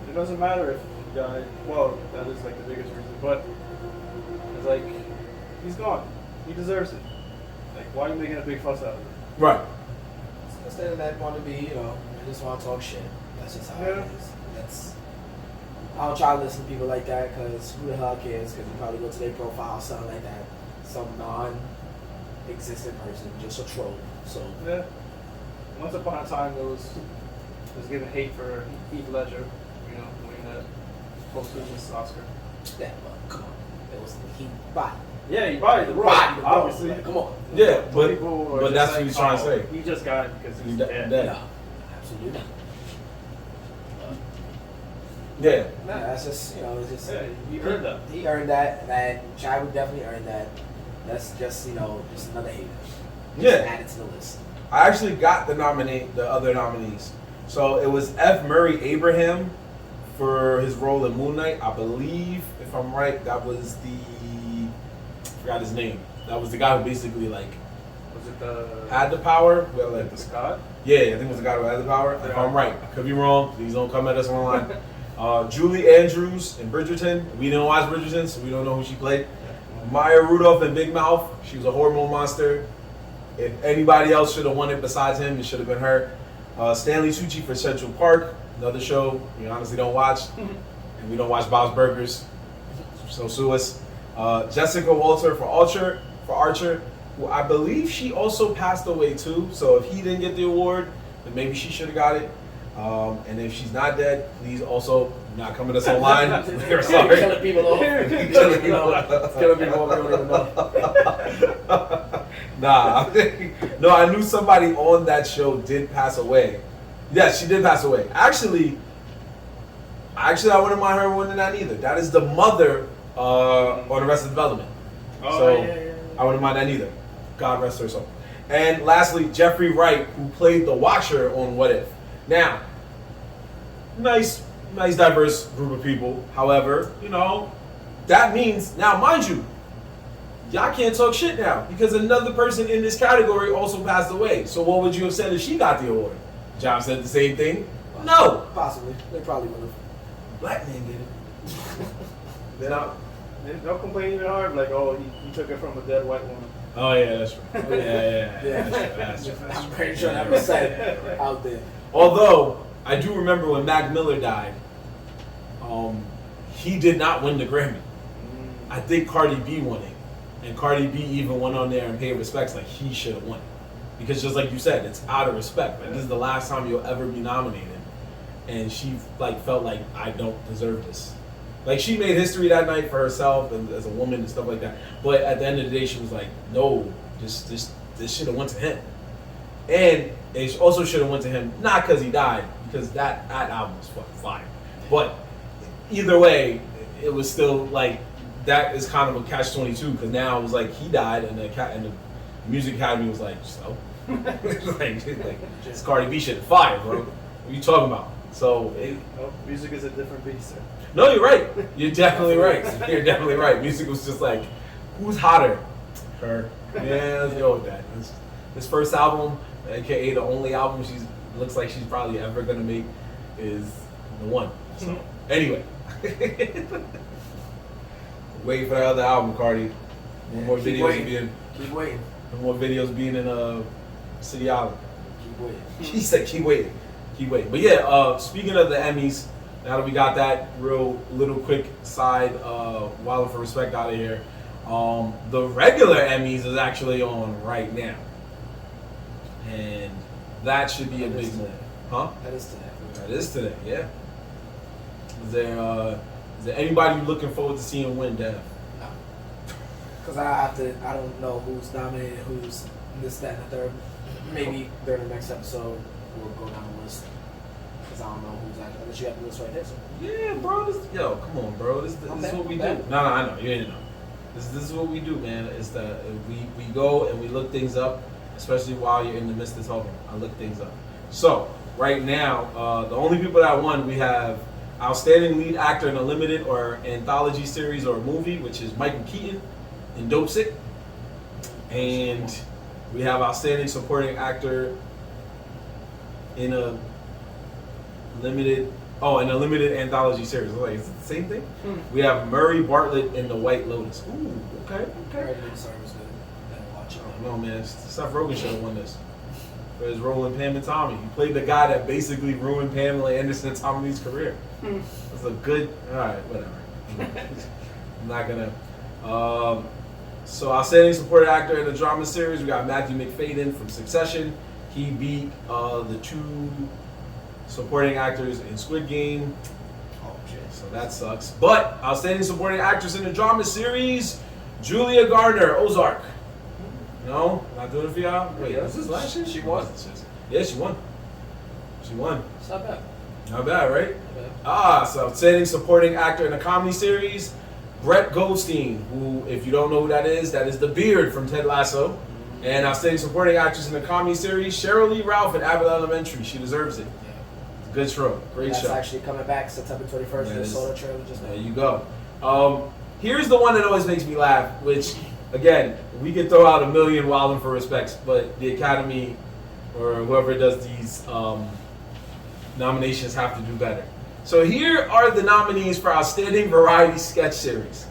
it doesn't matter if the guy, that is like the biggest reason, but it's like, he's gone. He deserves it. Like, why are you making a big fuss out of it? Right. It's the internet want to be, I just want to talk shit. That's just how it is. I don't try to listen to people like that because who the hell cares? Because you probably go to their profile, something like that. Some non-existent person, just a troll. So Yeah. Once upon a time, there was given hate for Heath Ledger, winning that posthumous Oscar. yeah, but come on, it was he body. Yeah, he bodied the role, Body, obviously. like, come on. Yeah, but People are but just that's like, what he's trying to say. He just got it because he's dead. No, absolutely. Yeah. No, that's just it's just Yeah, he earned that. He earned that, and Chadwick definitely earned that. That's just just another hater. Yeah. Add it to the list. I actually got the other nominees. So it was F. Murray Abraham, for his role in Moon Knight. I believe, if I'm right, that was I forgot his name. That was the guy who basically like Was it the had the power. Well, like the Scott? yeah, I think it was the guy who had the power. If Yeah. I'm right, I could be wrong. Please don't come at us online. Julie Andrews in Bridgerton. We didn't watch Bridgerton, so we don't know who she played. Maya Rudolph in Big Mouth. She was a hormone monster. If anybody else should have won it besides him, it should have been her. Stanley Tucci for Central Park. Another show we honestly don't watch. And we don't watch Bob's Burgers. So sue us. Jessica Walter for Archer, who I believe she also passed away too. So if he didn't get the award, then maybe she should have got it. And if she's not dead, please also not come at us online. We're sorry. Killing people off. Killing people off. Killing people off. We don't even know. Nah, no, I knew somebody on that show did pass away. Yes, she did pass away. Actually, I wouldn't mind her winning that either. That is the mother on Arrested Development. Oh, So yeah. I wouldn't mind that either. God rest her soul. And lastly, Jeffrey Wright, who played the Watcher on What If. Now, nice diverse group of people. However, that means, now mind you, y'all can't talk shit now because another person in this category also passed away. So what would you have said if she got the award? John said the same thing. No. Possibly. They probably would have. Black man get it. Then Don't complain even hard, like, oh, you took it from a dead white woman. oh yeah, that's true. Yeah. That's true. I'm pretty sure that was said out there. Although I do remember when Mac Miller died, he did not win the Grammy. I think Cardi B won it, and Cardi B even went on there and paid respects like he should have won it, because just like you said, it's out of respect. Like, this is the last time you'll ever be nominated, and she felt like I don't deserve this. Like, she made history that night for herself and as a woman and stuff like that. But at the end of the day, she was like, no, this should have went to him. And it also should have went to him, not because he died, because that album was fucking fire. But either way, it was still like, that is kind of a catch-22, because now it was like he died, and the Music Academy was like, so? like, it's Cardi B shit, fire, bro. What are you talking about? So, Music is a different beast. no, you're right. You're definitely right. You're definitely right. Music was just like, who's hotter? Her. Yeah, let's go with that. This first album, aka the only album looks like she's probably ever gonna make, is the one. So anyway, wait for the other album, Cardi. One more Keep videos waiting. being. Keep waiting. One more videos being in City Island. Keep waiting. He said, keep waiting. Keep waiting. But yeah, speaking of the Emmys, now that we got that real little quick side Wild for Respect out of here, the regular Emmys is actually on right now. And that should be a big one. Huh? That is today. That is today, yeah. Is there anybody looking forward to seeing win, Dev? Because I don't know who's nominated, who's this, that, and the third. Maybe during the next episode, we'll go down the list. Because I don't know who's actually, unless you have the list right there. So. Yeah, bro. Come on, bro. This is what we do. No, I know. You didn't know. This is what we do, man. Is that we go and we look things up, especially while you're in the midst of talking. I look things up. So, right now, the only people that won, we have Outstanding Lead Actor in a Limited or Anthology Series or Movie, which is Michael Keaton in Dope Sick. And we have Outstanding Supporting Actor in a limited anthology series. Like, is it the same thing? We have Murray Bartlett in The White Lotus. Ooh, okay. Regular service good. Better watch it. No, man, Seth Rogen should have won this for his role in Pam and Tommy. He played the guy that basically ruined Pamela Anderson and Tommy Lee's career. It's a good. All right, whatever. I'm not gonna. So, Outstanding Supporting Actor in a Drama Series, we got Matthew McFadden from Succession. He beat the two supporting actors in Squid Game. Oh, shit. So that sucks. But Outstanding Supporting Actress in a Drama Series, Julia Garner, Ozark. No? Not doing it for y'all? Wait, Yeah. was this last year? She won. Yeah, she won. She won. It's not bad. Not bad, right? Not bad. So Outstanding Supporting Actor in a Comedy Series, Brett Goldstein, who, if you don't know who that is the Beard from Ted Lasso. And Outstanding Supporting Actress in a Comedy Series, Cheryl Lee Ralph in Abbott Elementary. She deserves it. Good show. Great That's show. actually coming back September 21st. Yeah, Just saw the trailer just now. There you go. Here's the one that always makes me laugh, which, again, we could throw out a million Wildin' for respects, but the Academy or whoever does these nominations have to do better. So here are the nominees for Outstanding Variety Sketch Series.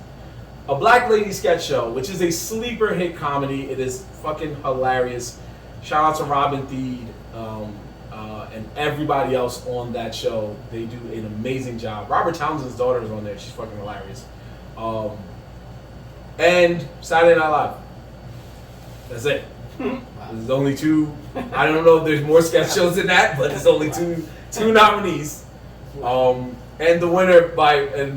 A Black Lady Sketch Show, which is a sleeper hit comedy. It is fucking hilarious. Shout out to Robin Thede and everybody else on that show. They do an amazing job. Robert Townsend's daughter is on there. She's fucking hilarious. And Saturday Night Live. That's it. There's only two. I don't know if there's more sketch shows than that, but there's only two nominees. And the winner by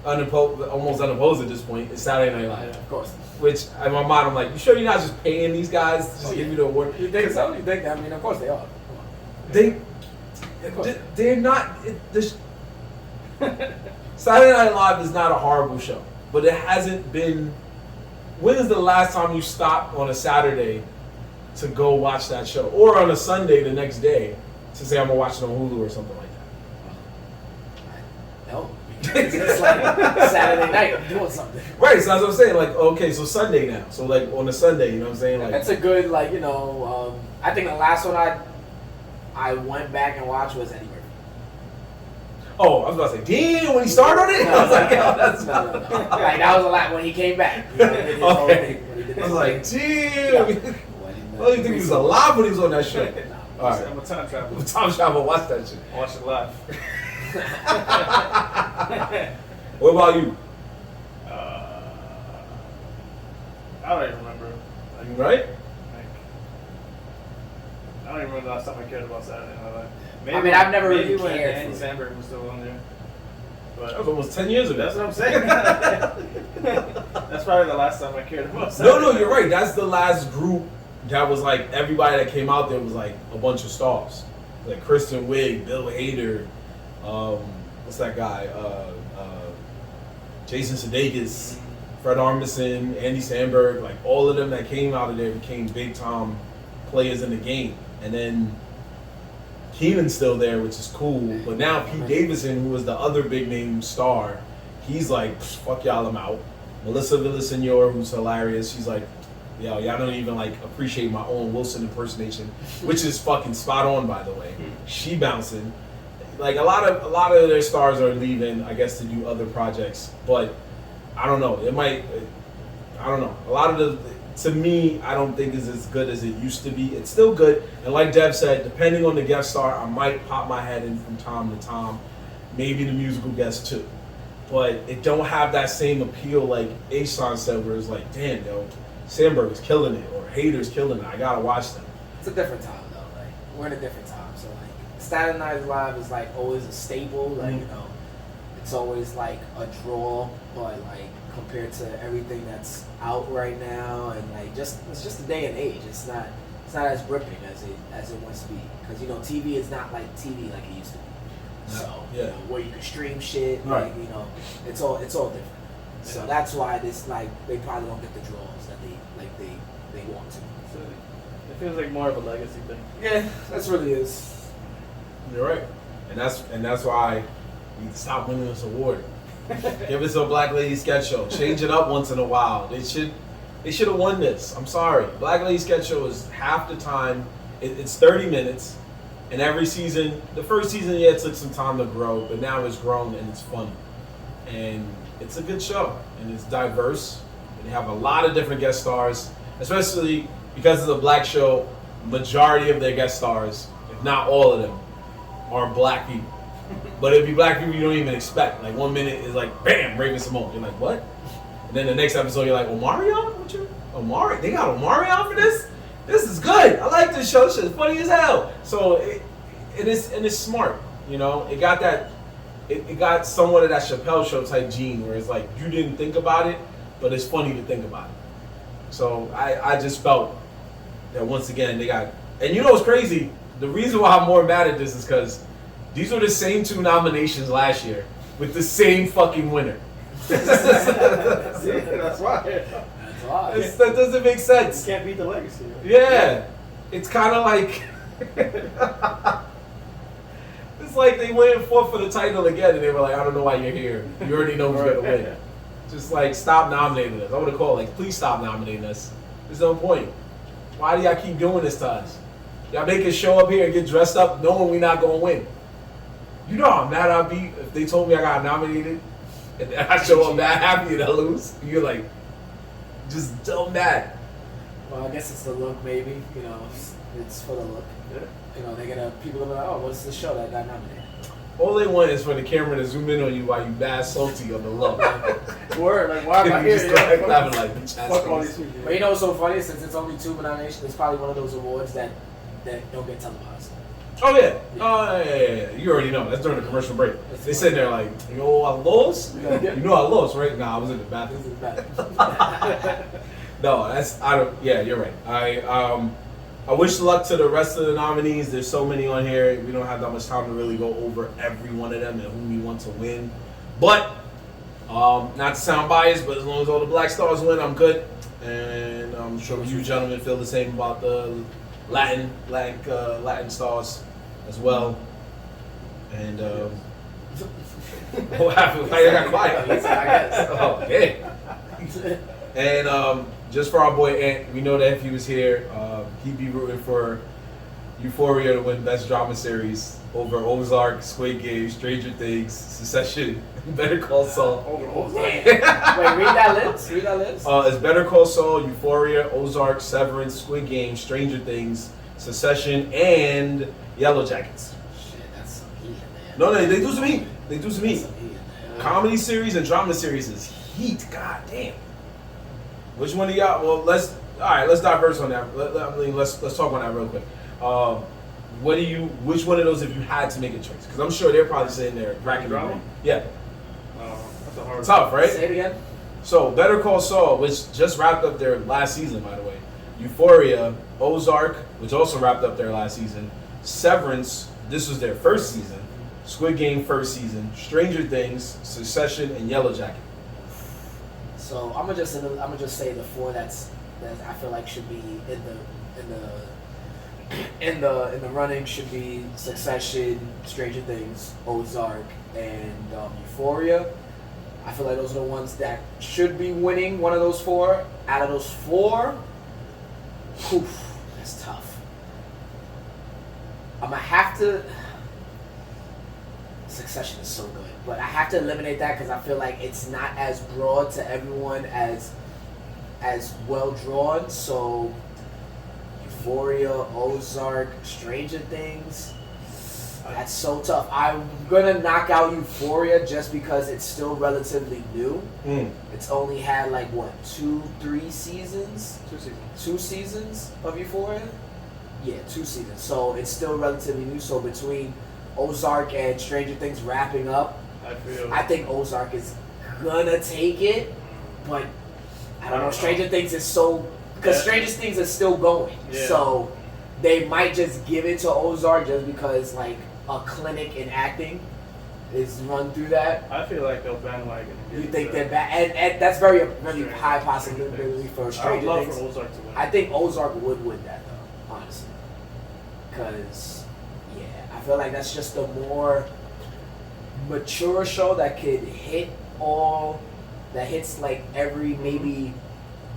almost unopposed at this point is Saturday Night Live. Of course. Which in my mind I'm like, you sure you're not just paying these guys to just give you the award? You think so? You think? I mean, of course they are. They're not. Saturday Night Live is not a horrible show, but it hasn't been. When is the last time you stopped on a Saturday to go watch that show, or on a Sunday the next day to say I'm gonna watch it on Hulu or something like that? No, it's like Saturday night I'm doing something. Right, so that's what I'm saying. Like, okay, so Sunday now. So like on a Sunday, you know what I'm saying? Like, That's a good, like, you know. I think the last one I went back and watched was Eddie Murphy. oh, I was about to say, damn, when he started on it, I was like, yo, that's no. Like that was a lot when he came back. You know, did his whole okay. thing, when he did I was his like, thing. damn. Yeah. I don't even think he was alive when he was on that show. All right, I'm a time traveler. Tom Travel, watch that shit. Watch it live. What about you? I don't even remember. Right? I don't even remember the last time I cared about Saturday Night Live. I mean, I've never maybe really when cared Andy for it. Samberg was still on there. That was But almost 10 years ago. that's what I'm saying. That's probably the last time I cared about No, Saturday no, Night you're Live. right. That's the last group that was like, everybody that came out there was like a bunch of stars. Like Kristen Wiig, Bill Hader, what's that guy? Jason Sudeikis, Fred Armisen, Andy Samberg, like all of them that came out of there became big time players in the game. And then Keenan's still there, which is cool. But now Pete Davidson, who was the other big name star, he's like, fuck y'all, I'm out. Melissa Villaseñor, who's hilarious, she's like, yo, y'all don't even like appreciate my own Wilson impersonation, which is fucking spot on, by the way. She bouncing. Like a lot of their stars are leaving, I guess, to do other projects. But I don't know. It might. I don't know. A lot of the, to me, I don't think is as good as it used to be. It's still good, and like Dev said, depending on the guest star, I might pop my head in from time to time. Maybe the musical guest too, but it don't have that same appeal like Asan said, where it's like, damn, yo, Sandberg is killing it, or Hader's killing it. I gotta watch them. It's a different time though. Like we're in a different time. So like Saturday Night Live is like always a staple. Like you know, it's always like a draw, but like compared to everything that's out right now, and like it's just a day and age. It's not as gripping as it wants to be, because you know TV is not like TV like it used to be. So Yeah. you know, where you can stream shit, Right. like you know, it's all different. So that's why this like they probably don't get the draws that they want to. So it feels like more of a legacy thing. Yeah, that's really is. You're right, and that's why we need to stop winning this award. Give us a Black Lady Sketch Show. Change it up once in a while. They should have won this. I'm sorry. Black Lady Sketch Show is half the time. It's 30 minutes, and every season, the first season, yeah, it took some time to grow, but now it's grown and it's funny, and it's a good show, and it's diverse. And they have a lot of different guest stars, especially because it's a black show. Majority of their guest stars, if not all of them, are black people. But it'd be black people you don't even expect. Like 1 minute is like, bam, Raven Simone. You're like, what? And then the next episode you're like, Omarion? What you? Omari? They got Omarion for this? This is good. I like this show. This shit's funny as hell. So it's smart. You know, it got that. It got somewhat of that Chappelle Show type gene where it's like you didn't think about it, but it's funny to think about it. So I just felt that once again they got. And you know what's crazy? The reason why I'm more mad at this is because these were the same two nominations last year with the same fucking winner. That's why. That's why. That doesn't make sense. You can't beat the legacy. Right? Yeah. It's kind of like... It's like they went and fought for the title again, and they were like, I don't know why you're here. You already know who's gonna win. Just like stop nominating us. I would have called like, please stop nominating us. There's no point. Why do y'all keep doing this to us? Y'all make us show up here and get dressed up knowing we're not gonna win. You know how mad I'd be if they told me I got nominated and then I show up that happy and I lose. You're like, just dumb mad. Well, I guess it's the look, maybe. You know, it's for the look. Yeah. You know, people gonna be like, oh, what's the show that got nominated? All they want is for the camera to zoom in on you while you mad salty on the low. Word, like why am I You here? just go ahead clapping like, bitch ass Fuck all face. these people. But you know what's so funny? Since it's only 2 nominations, it's probably one of those awards that don't get televised. Oh yeah. Oh yeah. You already know. That's during the commercial break. They sitting there like, you know I lost? You know I lost, right? Nah, I was in the bathroom. This is bad. No, yeah, you're right. I wish luck to the rest of the nominees. There's so many on here. We don't have that much time to really go over every one of them and whom we want to win. But not to sound biased, but as long as all the black stars win, I'm good. And I'm sure you gentlemen feel the same about the Latin stars as well. And what happened? Why you got quiet? I guess. Oh, okay. And just for our boy Ant, we know that if he was here, he'd be rooting for Euphoria to win Best Drama Series over Ozark, Squid Game, Stranger Things, Succession, Better Call Saul. Wait, read that list. Read that list. It's Better Call Saul, Euphoria, Ozark, Severance, Squid Game, Stranger Things, Succession, and Yellow Jackets. Shit, that's some heat, man. No, they do some heat. They do some heat. That's some heat, man. Comedy series and drama series is heat. God damn. Which one do y'all? Well, let's diverse on that. Let's talk on that real quick. Which one of those if you had to make a choice? Because I'm sure they're probably sitting there racking their brain. Yeah. That's a hard Tough, right? Say it again. So Better Call Saul, which just wrapped up their last season, by the way. Euphoria, Ozark, which also wrapped up their last season. Severance, this was their first season. Squid Game, first season. Stranger Things, Succession, and Yellow Jacket. So I'm gonna just say the 4 that I feel like should be in the running should be Succession, Stranger Things, Ozark, and Euphoria. I feel like those are the ones that should be winning one of those 4. Out of those 4, that's tough. I'm gonna have to. Succession is so good, but I have to eliminate that because I feel like it's not as broad to everyone as well drawn. So Euphoria, Ozark, Stranger Things, that's so tough. I'm gonna knock out Euphoria just because it's still relatively new. It's only had like what 2-3 seasons? 2 seasons. 2 seasons of Euphoria? Yeah, 2 seasons. So it's still relatively new. So between Ozark and Stranger Things wrapping up, I think Ozark is gonna take it, but I don't know. Stranger Things is so because Stranger Things is still going, so they might just give it to Ozark just because like a clinic in acting is run through that. I feel like they'll bandwagon. You think they're bad, and that's very high possibility for Stranger I would love Things. for Ozark to win. I think Ozark would win that though, honestly, because. I feel like that's just a more mature show that could hit that hits like every maybe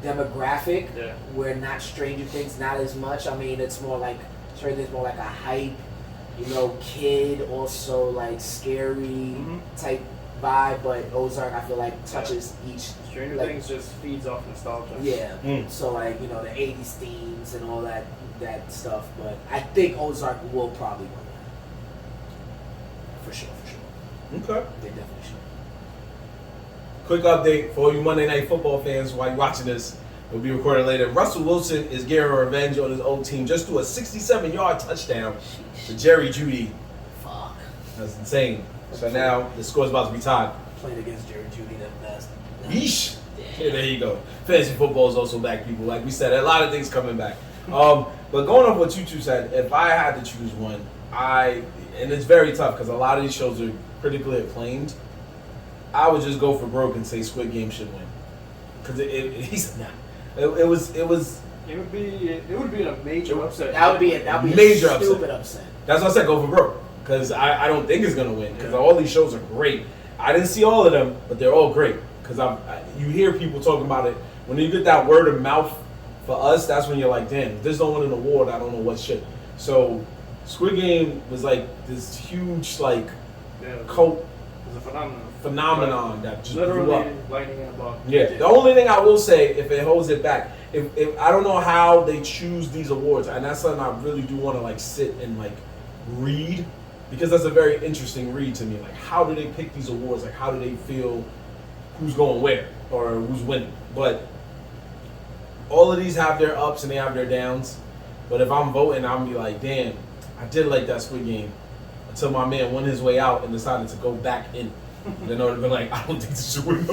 demographic. Yeah. Where not Stranger Things not as much. I mean, it's more like Stranger Things more like a hype, kid, also like scary type vibe. But Ozark, I feel like touches each. Stranger Things just feeds off nostalgia. Yeah. So like the 80s themes and all that stuff. But I think Ozark will probably win. For sure. Okay. They definitely should. Quick update for all you Monday Night Football fans while you're watching this. It'll be recorded later. Russell Wilson is getting revenge on his old team. Just threw a 67-yard touchdown to Jerry Jeudy. Fuck. That's insane. So now the score's about to be tied. Playing against Jerry Jeudy, that best. Yeesh. Yeah, there you go. Fantasy football is also back, people. Like we said, a lot of things coming back. But going off what you two said, if I had to choose one, and it's very tough because a lot of these shows are critically acclaimed. I would just go for broke and say Squid Game should win because it would be a major upset. That would be a major stupid upset. upset. That's what I said. Go for broke because I don't think it's gonna win because all these shows are great. I didn't see all of them, but they're all great because you hear people talking about it. When you get that word of mouth for us, that's when you're like, damn, if this don't win an award, I don't know what should. So Squid Game was like this huge like cult phenomenon that just blew up. Lightning in a bottle. Yeah. The only thing I will say, if it holds it back, if I don't know how they choose these awards, and that's something I really do want to like sit and like read, because that's a very interesting read to me. Like, how do they pick these awards? Like, how do they feel who's going where or who's winning? But all of these have their ups and they have their downs. But if I'm voting, I'm gonna be like, damn, I did like that Squid Game until my man went his way out and decided to go back in. Then I would have been like, I don't think this should win.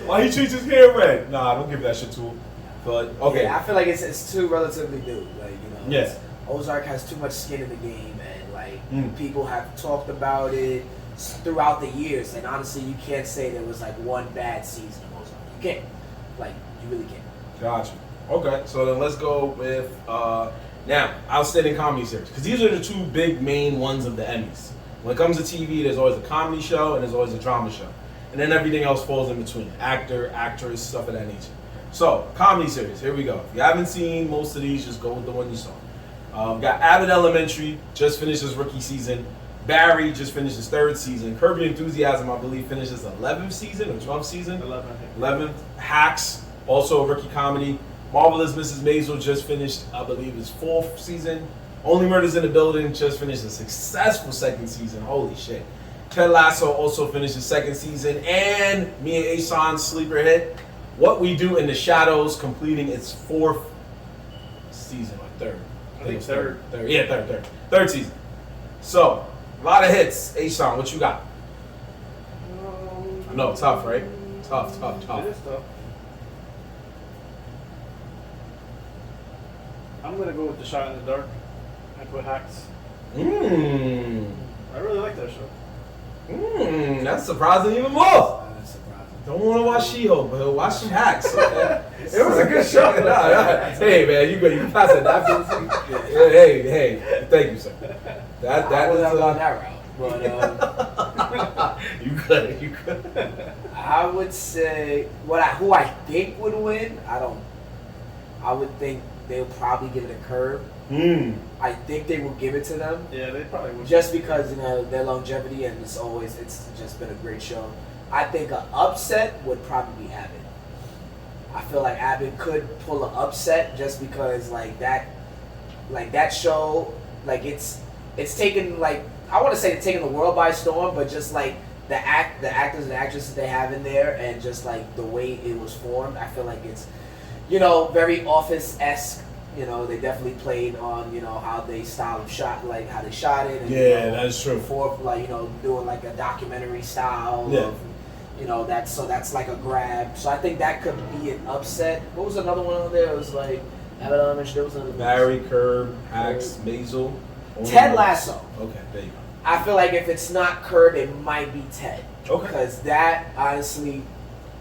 Why he changed his hair red? Nah, I don't give that shit to him. But okay, yeah, I feel like it's too relatively new. Like, you know, yeah. Ozark has too much skin in the game, and like people have talked about it throughout the years. And honestly, you can't say there was like one bad season of Ozark. You can't. Like, you really can't. Gotcha. Okay, so then let's go with now outstanding comedy series, because these are the two big main ones of the Emmys. When it comes to TV, there's always a comedy show and there's always a drama show, and then everything else falls in between: actor, actress, stuff of that nature. So, comedy series. Here we go. If you haven't seen most of these, just go with the one you saw. Got Abbott Elementary, just finished his rookie season. Barry just finished his 3rd season. Curb Your Enthusiasm, I believe, finished his 11th season or 12th season. 11th. Hacks, also a rookie comedy. Marvelous Mrs. Maisel just finished, I believe, his 4th season. Only Murders in the Building just finished a successful 2nd season. Holy shit. Ted Lasso also finished his 2nd season. And me and Asan's sleeper hit, What We Do in the Shadows, completing its 4th season, or 3rd. I think 3rd. Yeah, 3rd season. So, a lot of hits. Asan, what you got? I know, tough, right? Tough. It is tough. I'm gonna go with The Shot in the Dark and put Hacks. I really like that show. That's surprising even more. Don't want to watch She-Hulk, but watch some Hacks. Okay? It was a good show. Hey man, you pass it. Hey, thank you, sir. That was is on that route, but you could. I would say who I think would win. I would think they'll probably give it a Curb. I think they will give it to them. Yeah, they probably would. Just because, you know, their longevity, and it's just been a great show. I think an upset would probably be Abbott. I feel like Abbott could pull an upset just because that show, like it's taken, like, I want to say it's taken the world by storm, but just like the actors and actresses they have in there, and just like the way it was formed, I feel like it's, you know, very Office-esque. You know, they definitely played on, you know, how they style of shot, like how they shot it. And, yeah, you know, that's true. For, like, you know, doing like a documentary style. Yeah. Of, you know, that's like a grab. So I think that could be an upset. What was another one on there? It was like Abbott Elementary. There was another Barry, Curb, Hacks, Maisel. Ted Lasso. Okay, there you go. I feel like if it's not Curb, it might be Ted. Okay. Because that, honestly,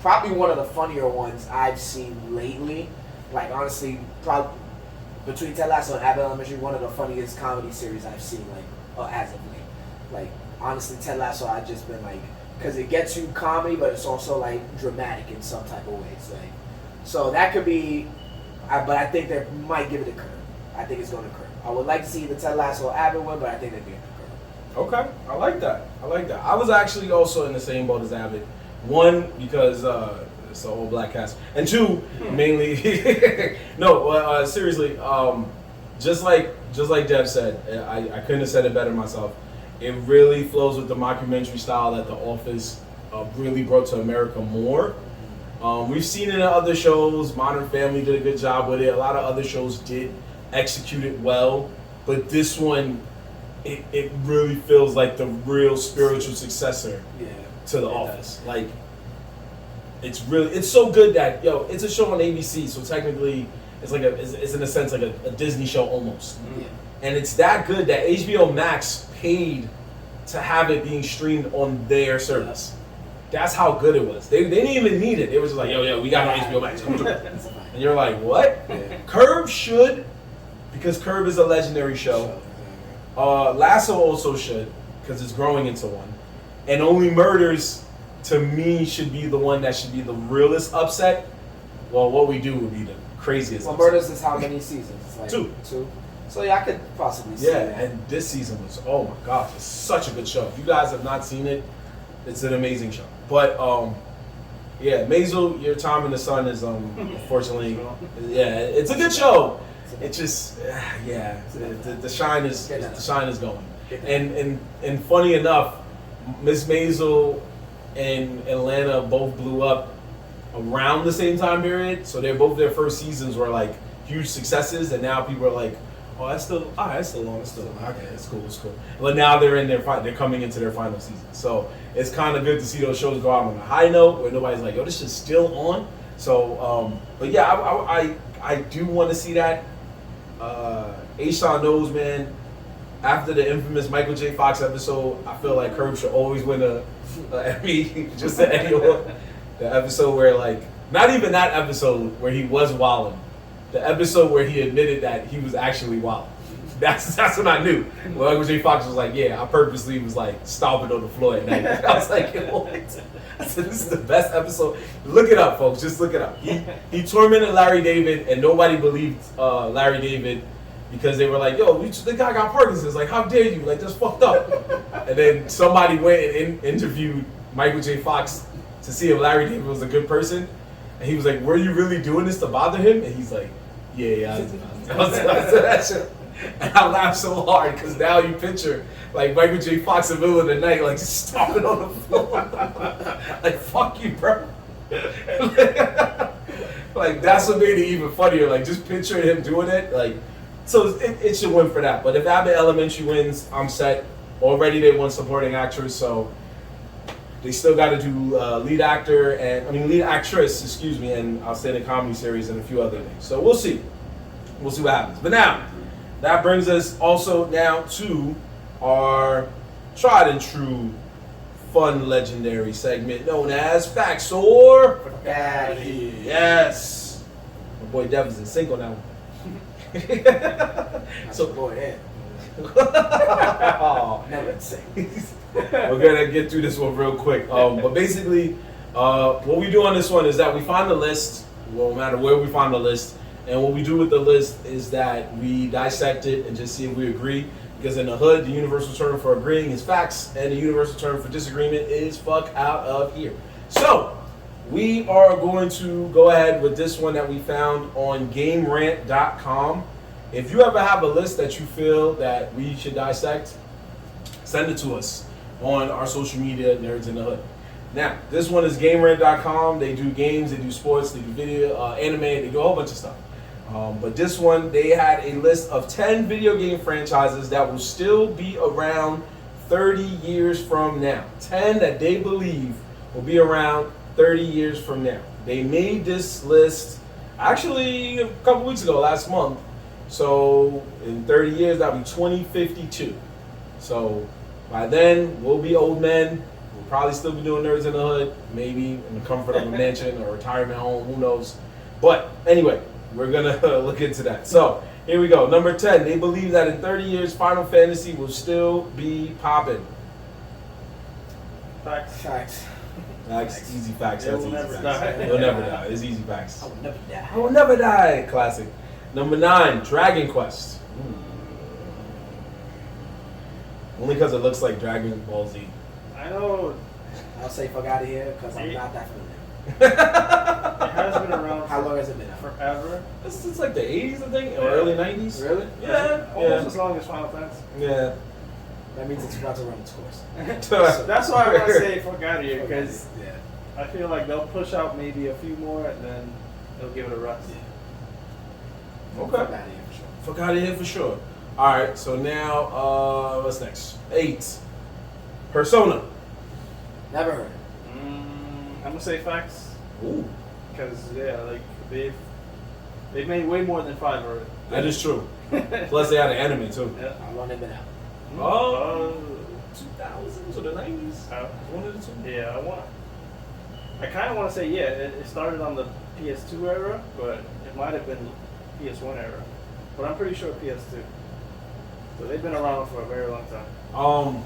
probably one of the funnier ones I've seen lately. Like, honestly, probably between Ted Lasso and Abbott Elementary, one of the funniest comedy series I've seen, like, as of late. Like, honestly, Ted Lasso, I've just been like, because it gets you comedy, but it's also like dramatic in some type of ways. Like, so that could be, but I think they might give it a Curb. I think it's going to Curb. I would like to see the Ted Lasso Abbott one, but I think they'd be a Curb. Okay, I like that. I was actually also in the same boat as Abbott. One, because it's a whole black cast, and two, mainly seriously, just like Dev said, I couldn't have said it better myself. It really flows with the mockumentary style that The Office really brought to America more. We've seen it in other shows. Modern Family did a good job with it. A lot of other shows did execute it well, but this one, it really feels like the real spiritual successor to The Office. Like, it's so good that, it's a show on ABC, so technically it's in a sense like a Disney show almost. Yeah. And it's that good that HBO Max paid to have it being streamed on their service. That's how good it was. They didn't even need it. It was just like, yo, we got it on HBO Max. Come through. And you're like, what? Yeah. Curb should, because Curb is a legendary show. Lasso also should, because it's growing into one. And Only Murders, to me, should be the one that should be the realest upset. Well, What We Do would be the craziest Well, upset. Murders is how many seasons? It's like 2. 2. So yeah, I could possibly see Yeah, that. and this season was, oh my gosh, it's such a good show. If you guys have not seen it, it's an amazing show. But yeah, Maisel, Your Time in the Sun is unfortunately, yeah, it's a good show. It just, yeah, the shine is going. And funny enough, Miss Maisel and Atlanta both blew up around the same time period. So their first seasons were like huge successes, and now people are like, oh, that's still long. Okay, it's cool. But now they're coming into their final season. So it's kind of good to see those shows go out on a high note where nobody's like, yo, this is still on. So, but yeah, I do want to see that. Aisha knows, man. After the infamous Michael J. Fox episode, I feel like Herb should always win a Emmy. Just the Emmy award. The episode where, like, not even that episode where he was wilding. The episode where he admitted that he was actually wild. That's when I knew. Well, Michael J. Fox was like, yeah, I purposely was like stomping on the floor at night. I was like, what? I said, this is the best episode. Look it up, folks. Just look it up. He tormented Larry David, and nobody believed Larry David because they were like, yo, the guy got Parkinson's. Like, how dare you? Like, that's fucked up. And then somebody went and interviewed Michael J. Fox to see if Larry David was a good person. And he was like, were you really doing this to bother him? And he's like, yeah. I said that shit. And I laughed so hard because now you picture like Michael J. Fox in the middle of the night, like just stomping on the floor. Like, fuck you, bro. Like, that's what made it even funnier. Like, just picturing him doing it. Like, so it should win for that. But if Abbott Elementary wins, I'm set. Already they won supporting actress, so they still got to do lead actress, excuse me, and outstanding comedy series and a few other things. So we'll see. We'll see what happens. But now, that brings us also now to our tried and true, fun, legendary segment known as Facts or Daddy. Yes. My boy Dev is in sync on that one. So boy, yeah. Oh. Never in sync. We're gonna get through this one real quick. But basically, what we do on this one is that we find the list, well, no matter where we find the list, and what we do with the list is that we dissect it and just see if we agree. Because in the hood, the universal term for agreeing is facts, and the universal term for disagreement is fuck out of here. So, we are going to go ahead with this one that we found on GameRant.com. If you ever have a list that you feel that we should dissect, send it to us on our social media, Nerds in the Hood. Now, this one is GameRant.com. They do games, they do sports, they do video, anime, they do a whole bunch of stuff. But this one, they had a list of 10 video game franchises that will still be around 30 years from now. 10 that they believe will be around 30 years from now. They made this list actually a couple weeks ago, last month. So in 30 years, that'll be 2052. So by then, we'll be old men. We'll probably still be doing Nerds in the Hood, maybe in the comfort of a mansion or retirement home, who knows. But anyway, we're going to look into that. So here we go. Number 10, they believe that in 30 years, Final Fantasy will still be popping. Facts. Facts. Facts. Easy facts. It That's will easy never facts. die. It'll never die. It's easy facts. I will never die. I will never die. Classic. Number 9, Dragon Quest. Only because it looks like Dragon Ball Z. I know. I'll say fuck out of here because I'm not that familiar. It has been around. How long has it been out? Forever. It's like the 80s, I think, or early 90s. Really? Yeah. Almost as long as Final Fantasy. Yeah. That means it's about to run its course. That's why I want to say fuck out of here, because Yeah. I feel like they'll push out maybe a few more and then they'll give it a rest. Okay. Fuck out of here for sure. Fuck out of here for sure. All right, so now, what's next? 8, Persona. Never heard. I'm gonna say facts, Ooh, because like they've made way more than 5 already. that is true. Plus, they had an anime too. Yeah. How long they been out? Oh, 2000s or the 90s. One of the two. Yeah, I kind of want to say it started on the PS2 era, but it might have been PS1 era. But I'm pretty sure PS2. So they've been around for a very long time.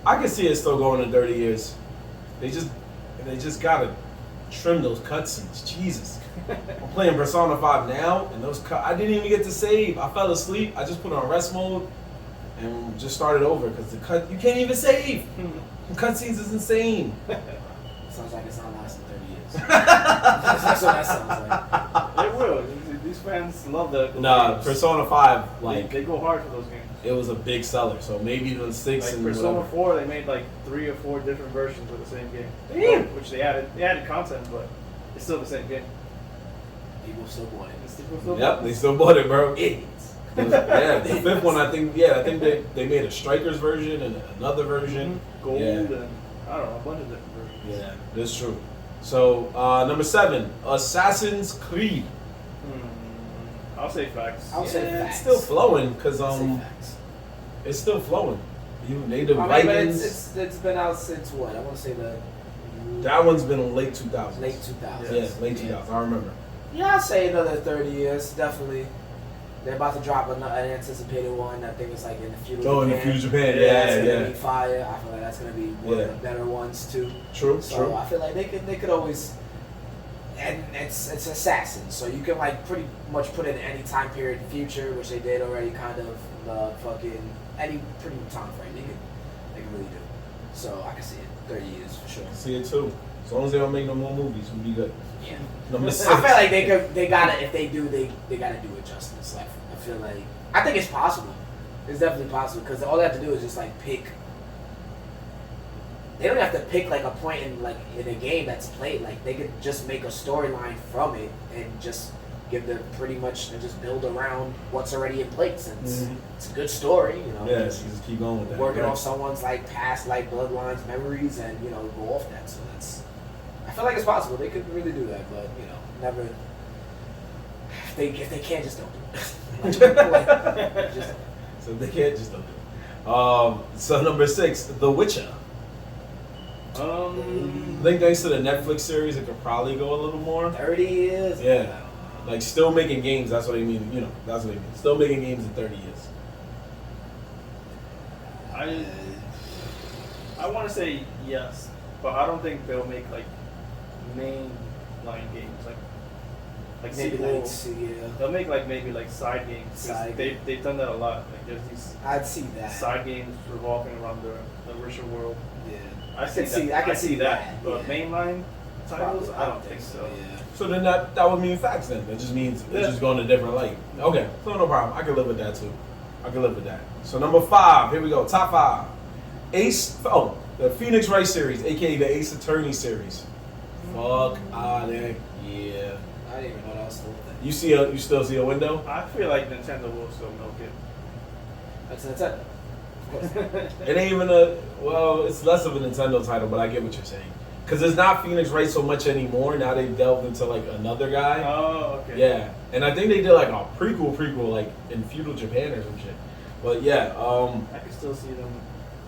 I can see it still going in 30 years. They just gotta trim those cutscenes. Jesus. I'm playing Persona 5 now, and I didn't even get to save. I fell asleep. I just put on rest mode and just started over because you can't even save. The cutscenes is insane. Sounds like it's not lasting 30 years. That's what that sounds like. It will. These fans love that. Nah, games. Persona 5, They go hard for those games. it was a big seller. So maybe the 6 Like and Persona whatever. 4, they made like 3 or 4 different versions of the same game. Damn. Which they added content, but it's still the same game. People still want it. Yep, they still bought it, bro. Idiots. Yeah, the 5th one, I think they made a Strikers version and another version. Gold Yeah. and I don't know, a bunch of different versions. Yeah, that's true. So, number 7, Assassin's Creed. I'll say facts. I'll say Yeah, facts. it's still flowing because I'll say facts. it's still flowing. They the I mean, but Vikings. it's been out since what? I want to say That one's been in late 2000s. late 2000s. Yeah, late 2000s. I remember. Yeah, I'll say another 30 years, definitely. They're about to drop an anticipated one. I think it's like in the feudal Oh, in the Japan. feudal Japan. That's Yeah, gonna yeah. be fire. I feel like that's gonna be one of the better ones too. True, So true. I feel like they could always, and it's Assassin, so you can like pretty much put it in any time period in the future, which they did already. Kind of any pretty time frame they can really do. So I can see it 30 years for sure. See it too. As long as they don't make no more movies, we'll be good. Yeah. Number 6. I feel like they gotta, if they do, they gotta do it justice. Like I feel like I think it's possible. It's definitely possible because all they have to do is just like pick. They don't have to pick like a point in a game that's played. Like they could just make a storyline from it and just give the pretty much and just build around what's already in place. And it's a good story, you know. Yeah, so just keep going with that. Working right? on someone's like past like bloodlines, memories, and go off that. So that's. I feel like it's possible. They could really do that, but never. If they can't, just don't do it. Just So they can't just don't do it. So number 6, The Witcher. I think thanks to the Netflix series, it could probably go a little more. 30 years. Yeah. Like still making games, that's what I mean. That's what I mean. Still making games in 30 years. I want to say yes, but I don't think they'll make like main line games like Maybe sequels. yeah. They'll make like maybe like side games. 'Cause Side they've done that a lot. Like there's these I'd see that. side games revolving around the richer world. Yeah. I can see that, But yeah. mainline titles, Probably. I don't think so. Yeah. So then that would mean facts then. That just means it's just going a different light. Okay, so no problem. I can live with that too. I can live with that. So number 5, here we go. Top 5. The Phoenix Wright series, aka the Ace Attorney series. Fuck out of here. Yeah. I didn't even know that was still a thing. You still see a window? I feel like Nintendo will still milk it. That's Nintendo. Of course. It ain't even it's less of a Nintendo title, but I get what you're saying. Because it's not Phoenix Wright so much anymore. Now they've delved into like another guy. Oh, okay. Yeah. And I think they did like a prequel like in feudal Japan or some shit. But yeah, I could still see them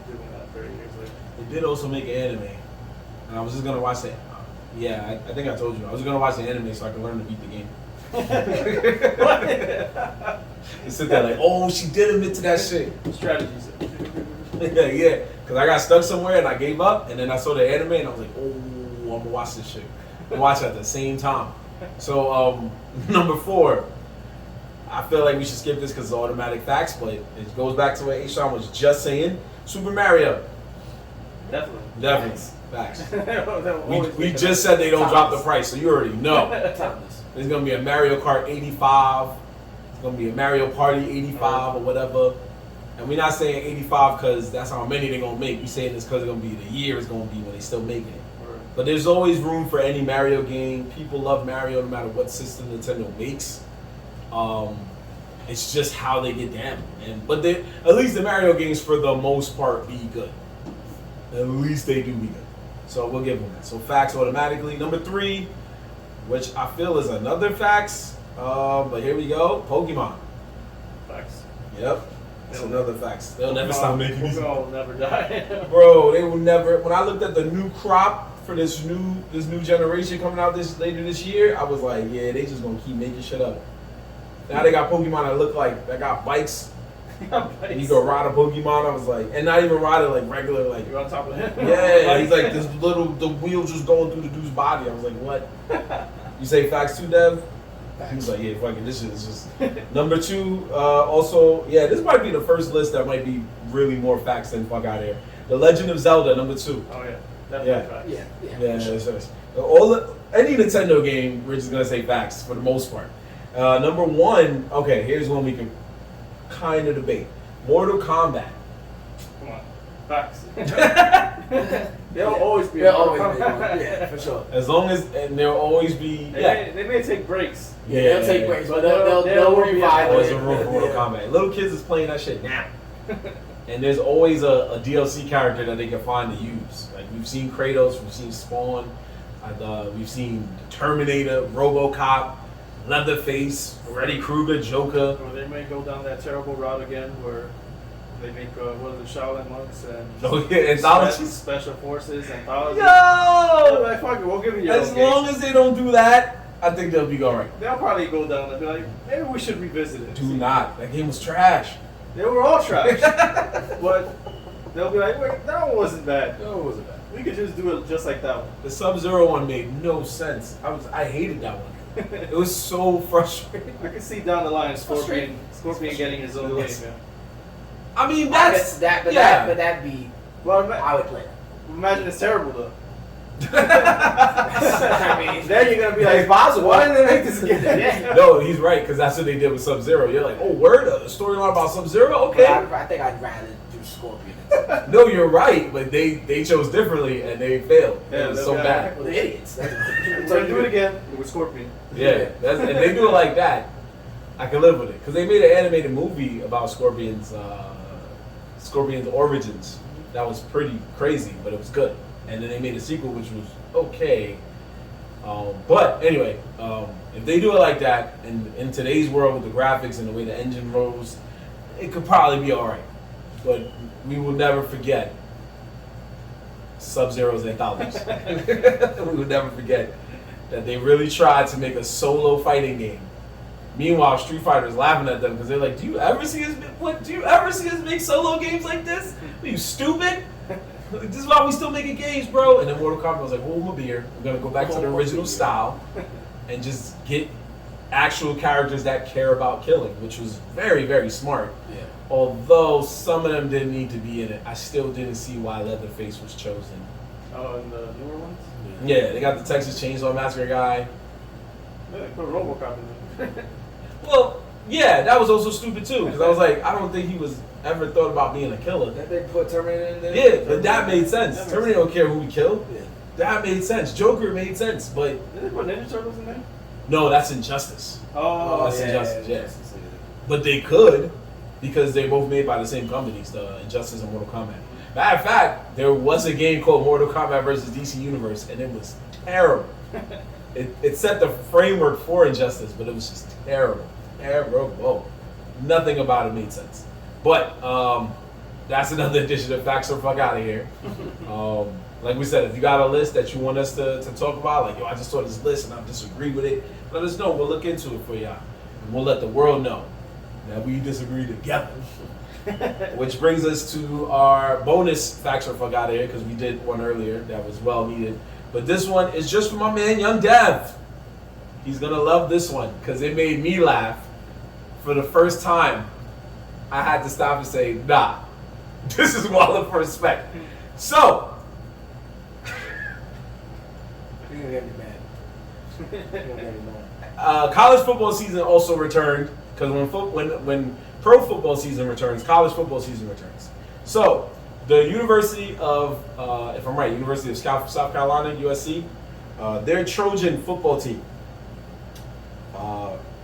doing that 30 years later. they did also make an anime. And I was just gonna watch it. Yeah, I think I told you. I was gonna watch the anime so I could learn to beat the game. You sit there like, oh, she did admit to that shit. Strategies. Yeah. Because I got stuck somewhere and I gave up, and then I saw the anime and I was like, oh, I'm gonna watch this shit. I'm gonna watch it at the same time. So, number 4, I feel like we should skip this because it's automatic facts, but it goes back to what A-Sean was just saying. Super Mario. Definitely. Facts. They'll We always just said they don't drop the price, so you already know. Timeless. There's gonna be a Mario Kart 85. It's gonna be a Mario Party 85 or whatever. And we're not saying 85 because that's how many they're gonna make. We're saying this because it's gonna be the year it's gonna be when they still making it. But there's always room for any Mario game. People love Mario no matter what system Nintendo makes. It's just how they get down. But at least the Mario games for the most part be good. At least they do be good. So we'll give them that. So facts automatically. Number 3, which I feel is another facts. But here we go. Pokemon. Facts. Yep. That's another facts. They'll never stop making these. Pokemon will never die. Bro, they will never. When I looked at the new crop for this new generation coming out later this year, I was like, yeah, they just gonna keep making shit up. Now they got Pokemon that got bikes. He could ride a Pokemon. I was like, and not even ride it like regular, like. You're on top of him. Yeah, he's like this little, the wheel just going through the dude's body. I was like, what? You say facts too, Dev? He was like, yeah, fuck it, this shit is just. Number 2, also, yeah, this might be the first list that might be really more facts than fuck out here. The Legend of Zelda, number 2. Oh yeah, definitely facts. Yeah. Any Nintendo game, we're just gonna say facts for the most part. Number 1, okay, here's one we can kind of debate. Mortal Kombat. Come on, facts. They'll always be. Yeah, for sure. As long as, and there'll always be. They may take breaks. Yeah, they'll take breaks, but they'll revive Always it. a room for Mortal Kombat. Little kids is playing that shit now. And there's always a DLC character that they can find to use. Like we've seen Kratos, we've seen Spawn, we've seen Terminator, RoboCop, Leatherface, Freddy Krueger, Joker. Or they may go down that terrible route again where they make what are the Shaolin monks and anthologies, special forces, anthologies. Yo, like, fuck it, we'll give you your as long as they don't do that, I think they'll be alright. They'll probably go down and be like, maybe we should revisit it. Do not. That game was trash. They were all trash. But they'll be like, wait, that one wasn't bad. No, it wasn't bad. We could just do it just like that one. The Sub-Zero one made no sense. I hated that one. It was so frustrating. I can see down the line Scorpion getting his own game, man. I mean, But that'd be. Well, I would play. imagine it's terrible though. I mean, Then you're gonna be like, possible. why didn't they make this again? Yeah. No, he's right, because that's what they did with Sub-Zero. You're like, oh, word? A storyline about Sub-Zero? Okay. I think I'd rather do Scorpion. No, you're right, but they chose differently and they failed. Yeah, It was they'll so be bad. Well, the idiots. We're gonna do it again with Scorpion. Yeah, and they do it like that. I can live with it. Because they made an animated movie about Scorpion's origins. That was pretty crazy, but it was good. And then they made a sequel, which was okay. But anyway, if they do it like that, and in today's world with the graphics and the way the engine rolls, it could probably be alright. But we will never forget Sub-Zero's anthologies. We will never forget that they really tried to make a solo fighting game. Meanwhile, Street Fighter is laughing at them because they're like, "Do you ever see us make solo games like this? Are you stupid? This is why we still making games, bro." And then Mortal Kombat was like, "Hold my beer. We're gonna go back to the original style and just get actual characters that care about killing," which was very, very smart. Yeah. Although some of them didn't need to be in it, I still didn't see why Leatherface was chosen. Oh, and the newer ones? Yeah, they got the Texas Chainsaw Massacre guy. Yeah, they put RoboCop in there. Well, yeah, that was also stupid too, because I was like, I don't think he was ever thought about being a killer. That they put Terminator in there? Yeah, but that made sense. That makes Terminator don't care who we kill. Yeah. That made sense. Joker made sense, but Did they put Ninja Turtles in there? no, that's Injustice. Oh, that's yeah. Injustice, yeah. But they could, because they're both made by the same companies, the Injustice and Mortal Kombat. Matter of fact, there was a game called Mortal Kombat versus DC Universe, and it was terrible. It set the framework for Injustice, but it was just terrible. Terrible. Nothing about it made sense. But that's another edition of Facts or Fuck Out of Here. Like we said, if you got a list that you want us to talk about, like, yo, I just saw this list and I disagree with it, let us know. We'll look into it for y'all. And we'll let the world know that we disagree together. Which brings us to our bonus Facts or Fuck Out of Here, because we did one earlier that was well needed. But this one is just for my man, Young Dev. He's going to love this one, because it made me laugh. For the first time, I had to stop and say, nah, this is Wallet for respect. So, You're gonna get me mad. You're gonna get me mad. college football season also returned, because when pro football season returns, college football season returns. So, the University of, if I'm right, University of South Carolina, USC, their Trojan football team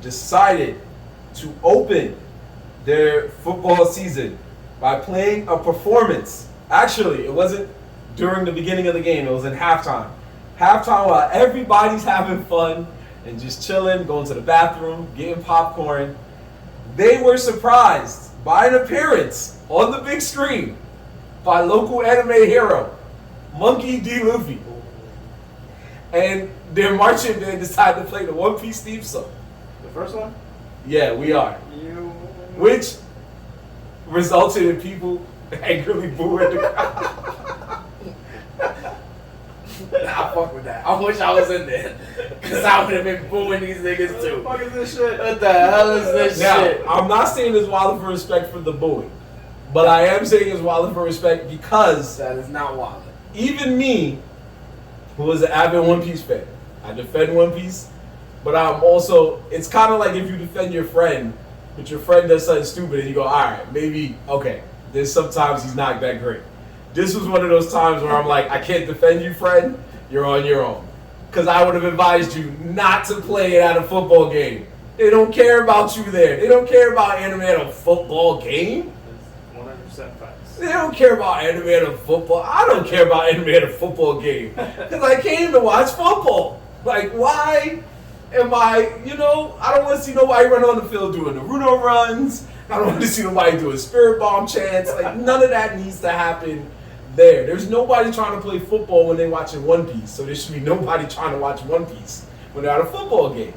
decided to open their football season by playing a performance. Actually, it wasn't during the beginning of the game, it was in halftime. Halftime while everybody's having fun and just chilling, going to the bathroom, getting popcorn. They were surprised by an appearance on the big screen by local anime hero, Monkey D. Luffy. And their marching band decided to play the One Piece theme song. The first one? Yeah, we are. Which, resulted in people angrily booing the crowd. I fuck with that. I wish I was in there. Because I would have been booing these niggas too. What the fuck is this shit? What the hell is this Now, shit? I'm not saying it's Wilder for respect for the booing, but I am saying it's Wilder for respect because That is not wild. even me, who was an avid One Piece fan, I defend One Piece, but I'm also, it's kind of like if you defend your friend, but your friend does something stupid and you go, alright, maybe, okay, there's sometimes he's not that great. This was one of those times where I'm like, I can't defend you, friend, you're on your own. Because I would have advised you not to play it at a football game. They don't care about you there. They don't care about anime at a football game. That's 100% facts. They don't care about anime at a football. I don't care about anime at a football game. Because I came to watch football. Like, why am I, I don't want to see nobody run on the field doing Naruto runs. I don't want to see nobody doing spirit bomb chants. Like, none of that needs to happen there. There's nobody trying to play football when they're watching One Piece. So there should be nobody trying to watch One Piece when they're at a football game.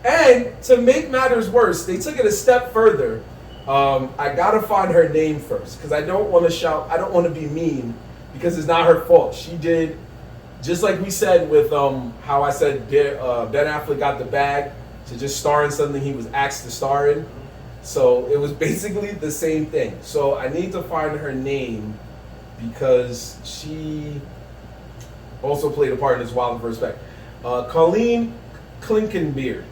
And to make matters worse, they took it a step further. I gotta find her name first because I don't want to shout. I don't want to be mean because it's not her fault. She did, just like we said with how I said Ben Affleck got the bag to just star in something he was asked to star in. So it was basically the same thing. So I need to find her name because she also played a part in this Wild for Respect. Colleen Klinkenbeard.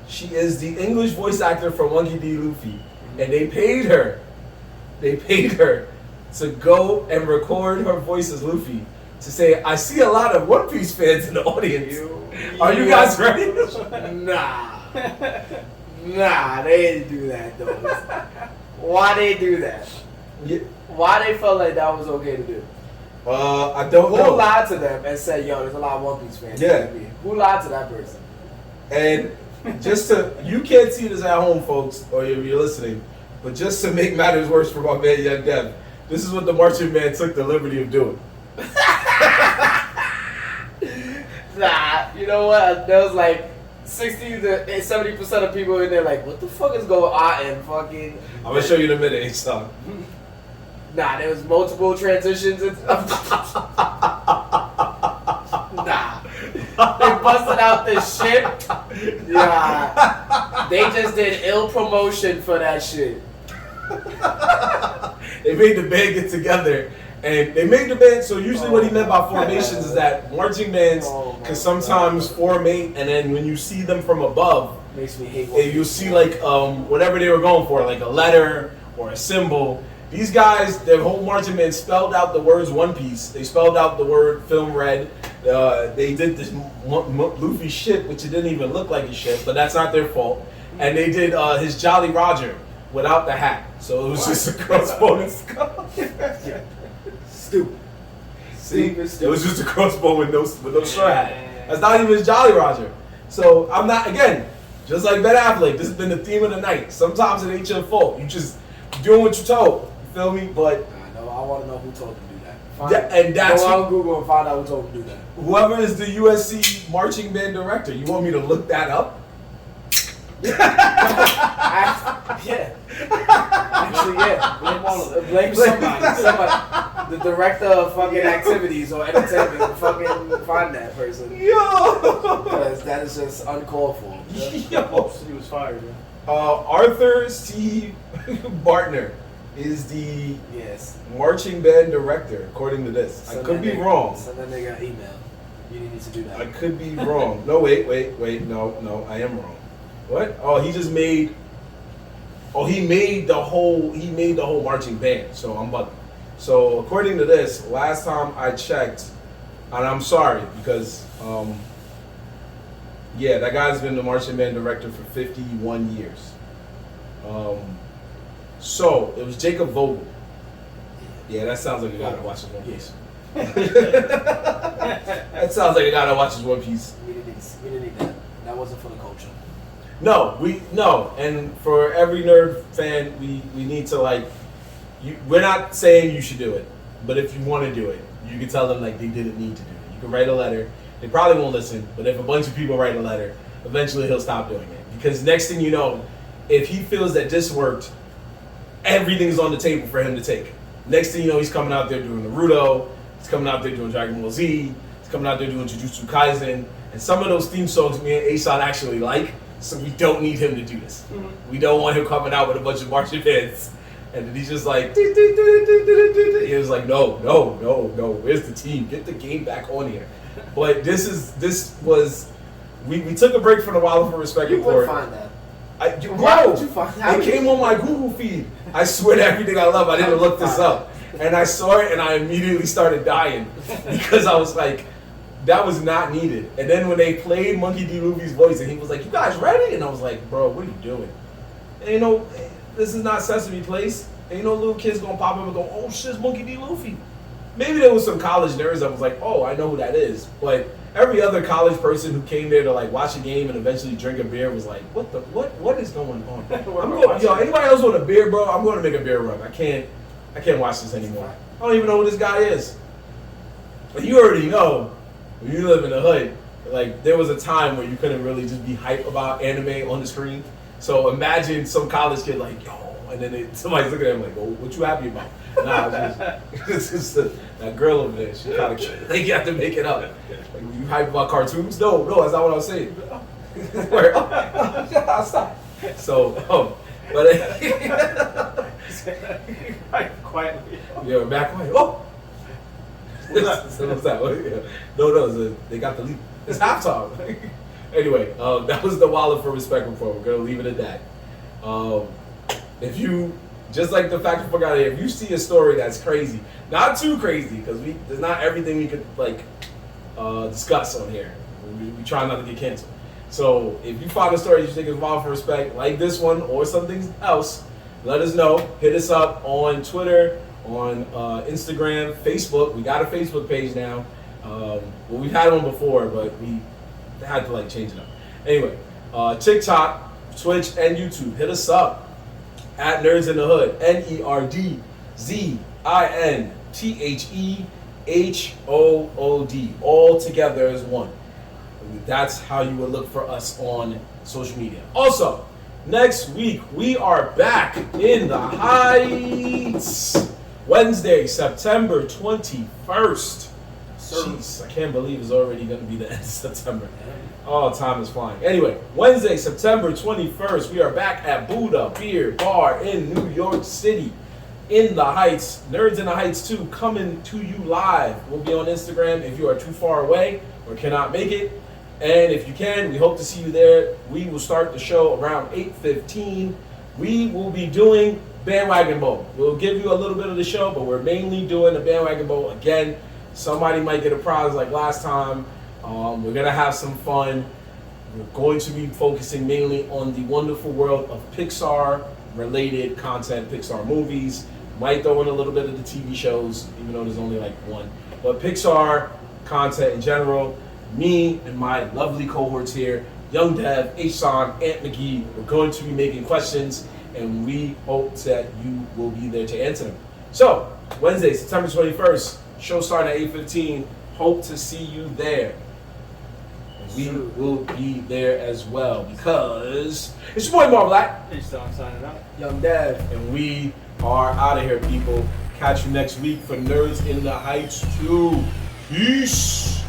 She is the English voice actor for Monkey D. Luffy. And they paid her to go and record her voice as Luffy to say, I see a lot of One Piece fans in the audience. Are you guys ready? Nah, they didn't do that though. Why they do that? Yeah. Why they felt like that was okay to do? I don't know. Who lied to them and said, yo, there's a lot of One Piece fans? Yeah. Who lied to that person? And you can't see this at home, folks, or if you're listening, but just to make matters worse for my man Young Dev, this is what the marching man took the liberty of doing. Nah, you know what? There was like 60 to 70% of people in there like, what the fuck is going on? And fucking. I'm gonna show you in a minute, H-Star. Nah, there was multiple transitions. Nah. They busted out this shit. Yeah. They just did ill promotion for that shit. They made the band get together. And they made the band, so usually what he meant by formations is that marching bands can sometimes formate, and then when you see them from above, Makes me hate you'll see like whatever they were going for, like a letter or a symbol. These guys, their whole marching band spelled out the words One Piece. They spelled out the word film red. They did this Luffy shit, which it didn't even look like a shit, but that's not their fault. And they did his Jolly Roger without the hat. So it was just a crossbow and skull. Stupid. See, it was just a crossbow with no straw hat. That's not even his Jolly Roger. So I'm not, again, just like Ben Affleck, this has been the theme of the night. Sometimes it ain't your fault. You just doing what you're told. You feel me? But I want to know who told him to do and that. that's go on Google and find out who told him to do that. whoever is the USC marching band director. You want me to look that up? Yeah. Actually, yeah. Blame somebody. The director of fucking activities or entertainment. Fucking find that person. Yo! Because that is just uncalled for. Yo! He was fired, man. Arthur C. Bartner is the marching band director, according to this. I could be wrong. Send that nigga an email. You need to do that. I could be wrong. No, wait. No, I am wrong. What? Oh, he just made. Oh, he made the whole marching band. So I'm bugging. So according to this, last time I checked, and I'm sorry because that guy's been the marching band director for 51 years. So it was Jacob Vogel. Yeah, that sounds like a guy that watches One Piece. That sounds like a guy that watches One Piece. We didn't need that. That wasn't for the culture. No, and for every nerd fan, we need to we're not saying you should do it, but if you want to do it, you can tell them like they didn't need to do it. You can write a letter. They probably won't listen, but if a bunch of people write a letter, eventually he'll stop doing it. Because next thing you know, if he feels that this worked, everything's on the table for him to take. Next thing you know, he's coming out there doing Naruto. He's coming out there doing Dragon Ball Z. He's coming out there doing Jujutsu Kaisen. And some of those theme songs me and A-Shot actually like, so we don't need him to do this. We don't want him coming out with a bunch of marching bands. And then he's just like, he was like, no, where's the team? Get the game back on here. But we took a break from the Wild for Respect report. You would find that. Why would you find that? It came on my Google feed. I swear to everything I love, I didn't look this up. And I saw it and I immediately started dying because I was like, that was not needed. And then when they played Monkey D. Luffy's voice and he was like, you guys ready? And I was like, bro, what are you doing? And you know, this is not Sesame Place. And you know, little kids gonna pop up and go, oh shit, it's Monkey D. Luffy. Maybe there was some college nerds that was like, oh, I know who that is. But every other college person who came there to like watch a game and eventually drink a beer was like, what is going on? Anybody else want a beer, bro? I'm going to make a beer run. I can't watch this anymore. I don't even know who this guy is. But you already know, when you live in the hood, like there was a time where you couldn't really just be hype about anime on the screen. So imagine some college kid like, yo, and then somebody's looking at him like, oh, what you happy about? Nah, it's just that girl over there. She kind of like you have to make it up. Like, you hype about cartoons? No, that's not what I was saying. Stop. So, quietly. Yeah, back quiet. Oh. What's that? No, they got the lead. It's halftime. Anyway, that was the Wallet for Respect report. We're gonna leave it at that. If you just like the fact you forgot it, if you see a story that's crazy, not too crazy, because there's not everything we could like discuss on here. We try not to get canceled. So if you find a story you think is Wallet for Respect, like this one or something else, let us know. Hit us up on Twitter, on Instagram, Facebook. We got a Facebook page now. Well, we've had one before, but we had to like change it up. Anyway, TikTok, Twitch, and YouTube. Hit us up at Nerds in the Hood. NERDZINTHEHOOD. All together as one. That's how you would look for us on social media. Also, next week we are back in the Heights. Wednesday, September 21st. Jeez, I can't believe it's already going to be the end of September. Oh, time is flying. Anyway, Wednesday, September 21st, we are back at Buddha Beer Bar in New York City. In the Heights. Nerds in the Heights 2 coming to you live. We'll be on Instagram if you are too far away or cannot make it. And if you can, we hope to see you there. We will start the show around 8:15. We will be doing Bandwagon Bowl. We'll give you a little bit of the show, but we're mainly doing the Bandwagon Bowl again. Somebody might get a prize like last time. We're going to have some fun. We're going to be focusing mainly on the wonderful world of Pixar-related content, Pixar movies. Might throw in a little bit of the TV shows, even though there's only like one. But Pixar content in general. Me and my lovely cohorts here, Young Dev, H-Son, Ant McGee, we're going to be making questions, and we hope that you will be there to answer them. So, Wednesday, September 21st, show starting at 8:15. Hope to see you there. We will be there as well because it's your boy Mar Black. H-Son signing out. Young Dev. And we are out of here, people. Catch you next week for Nerds in the Heights 2. Peace.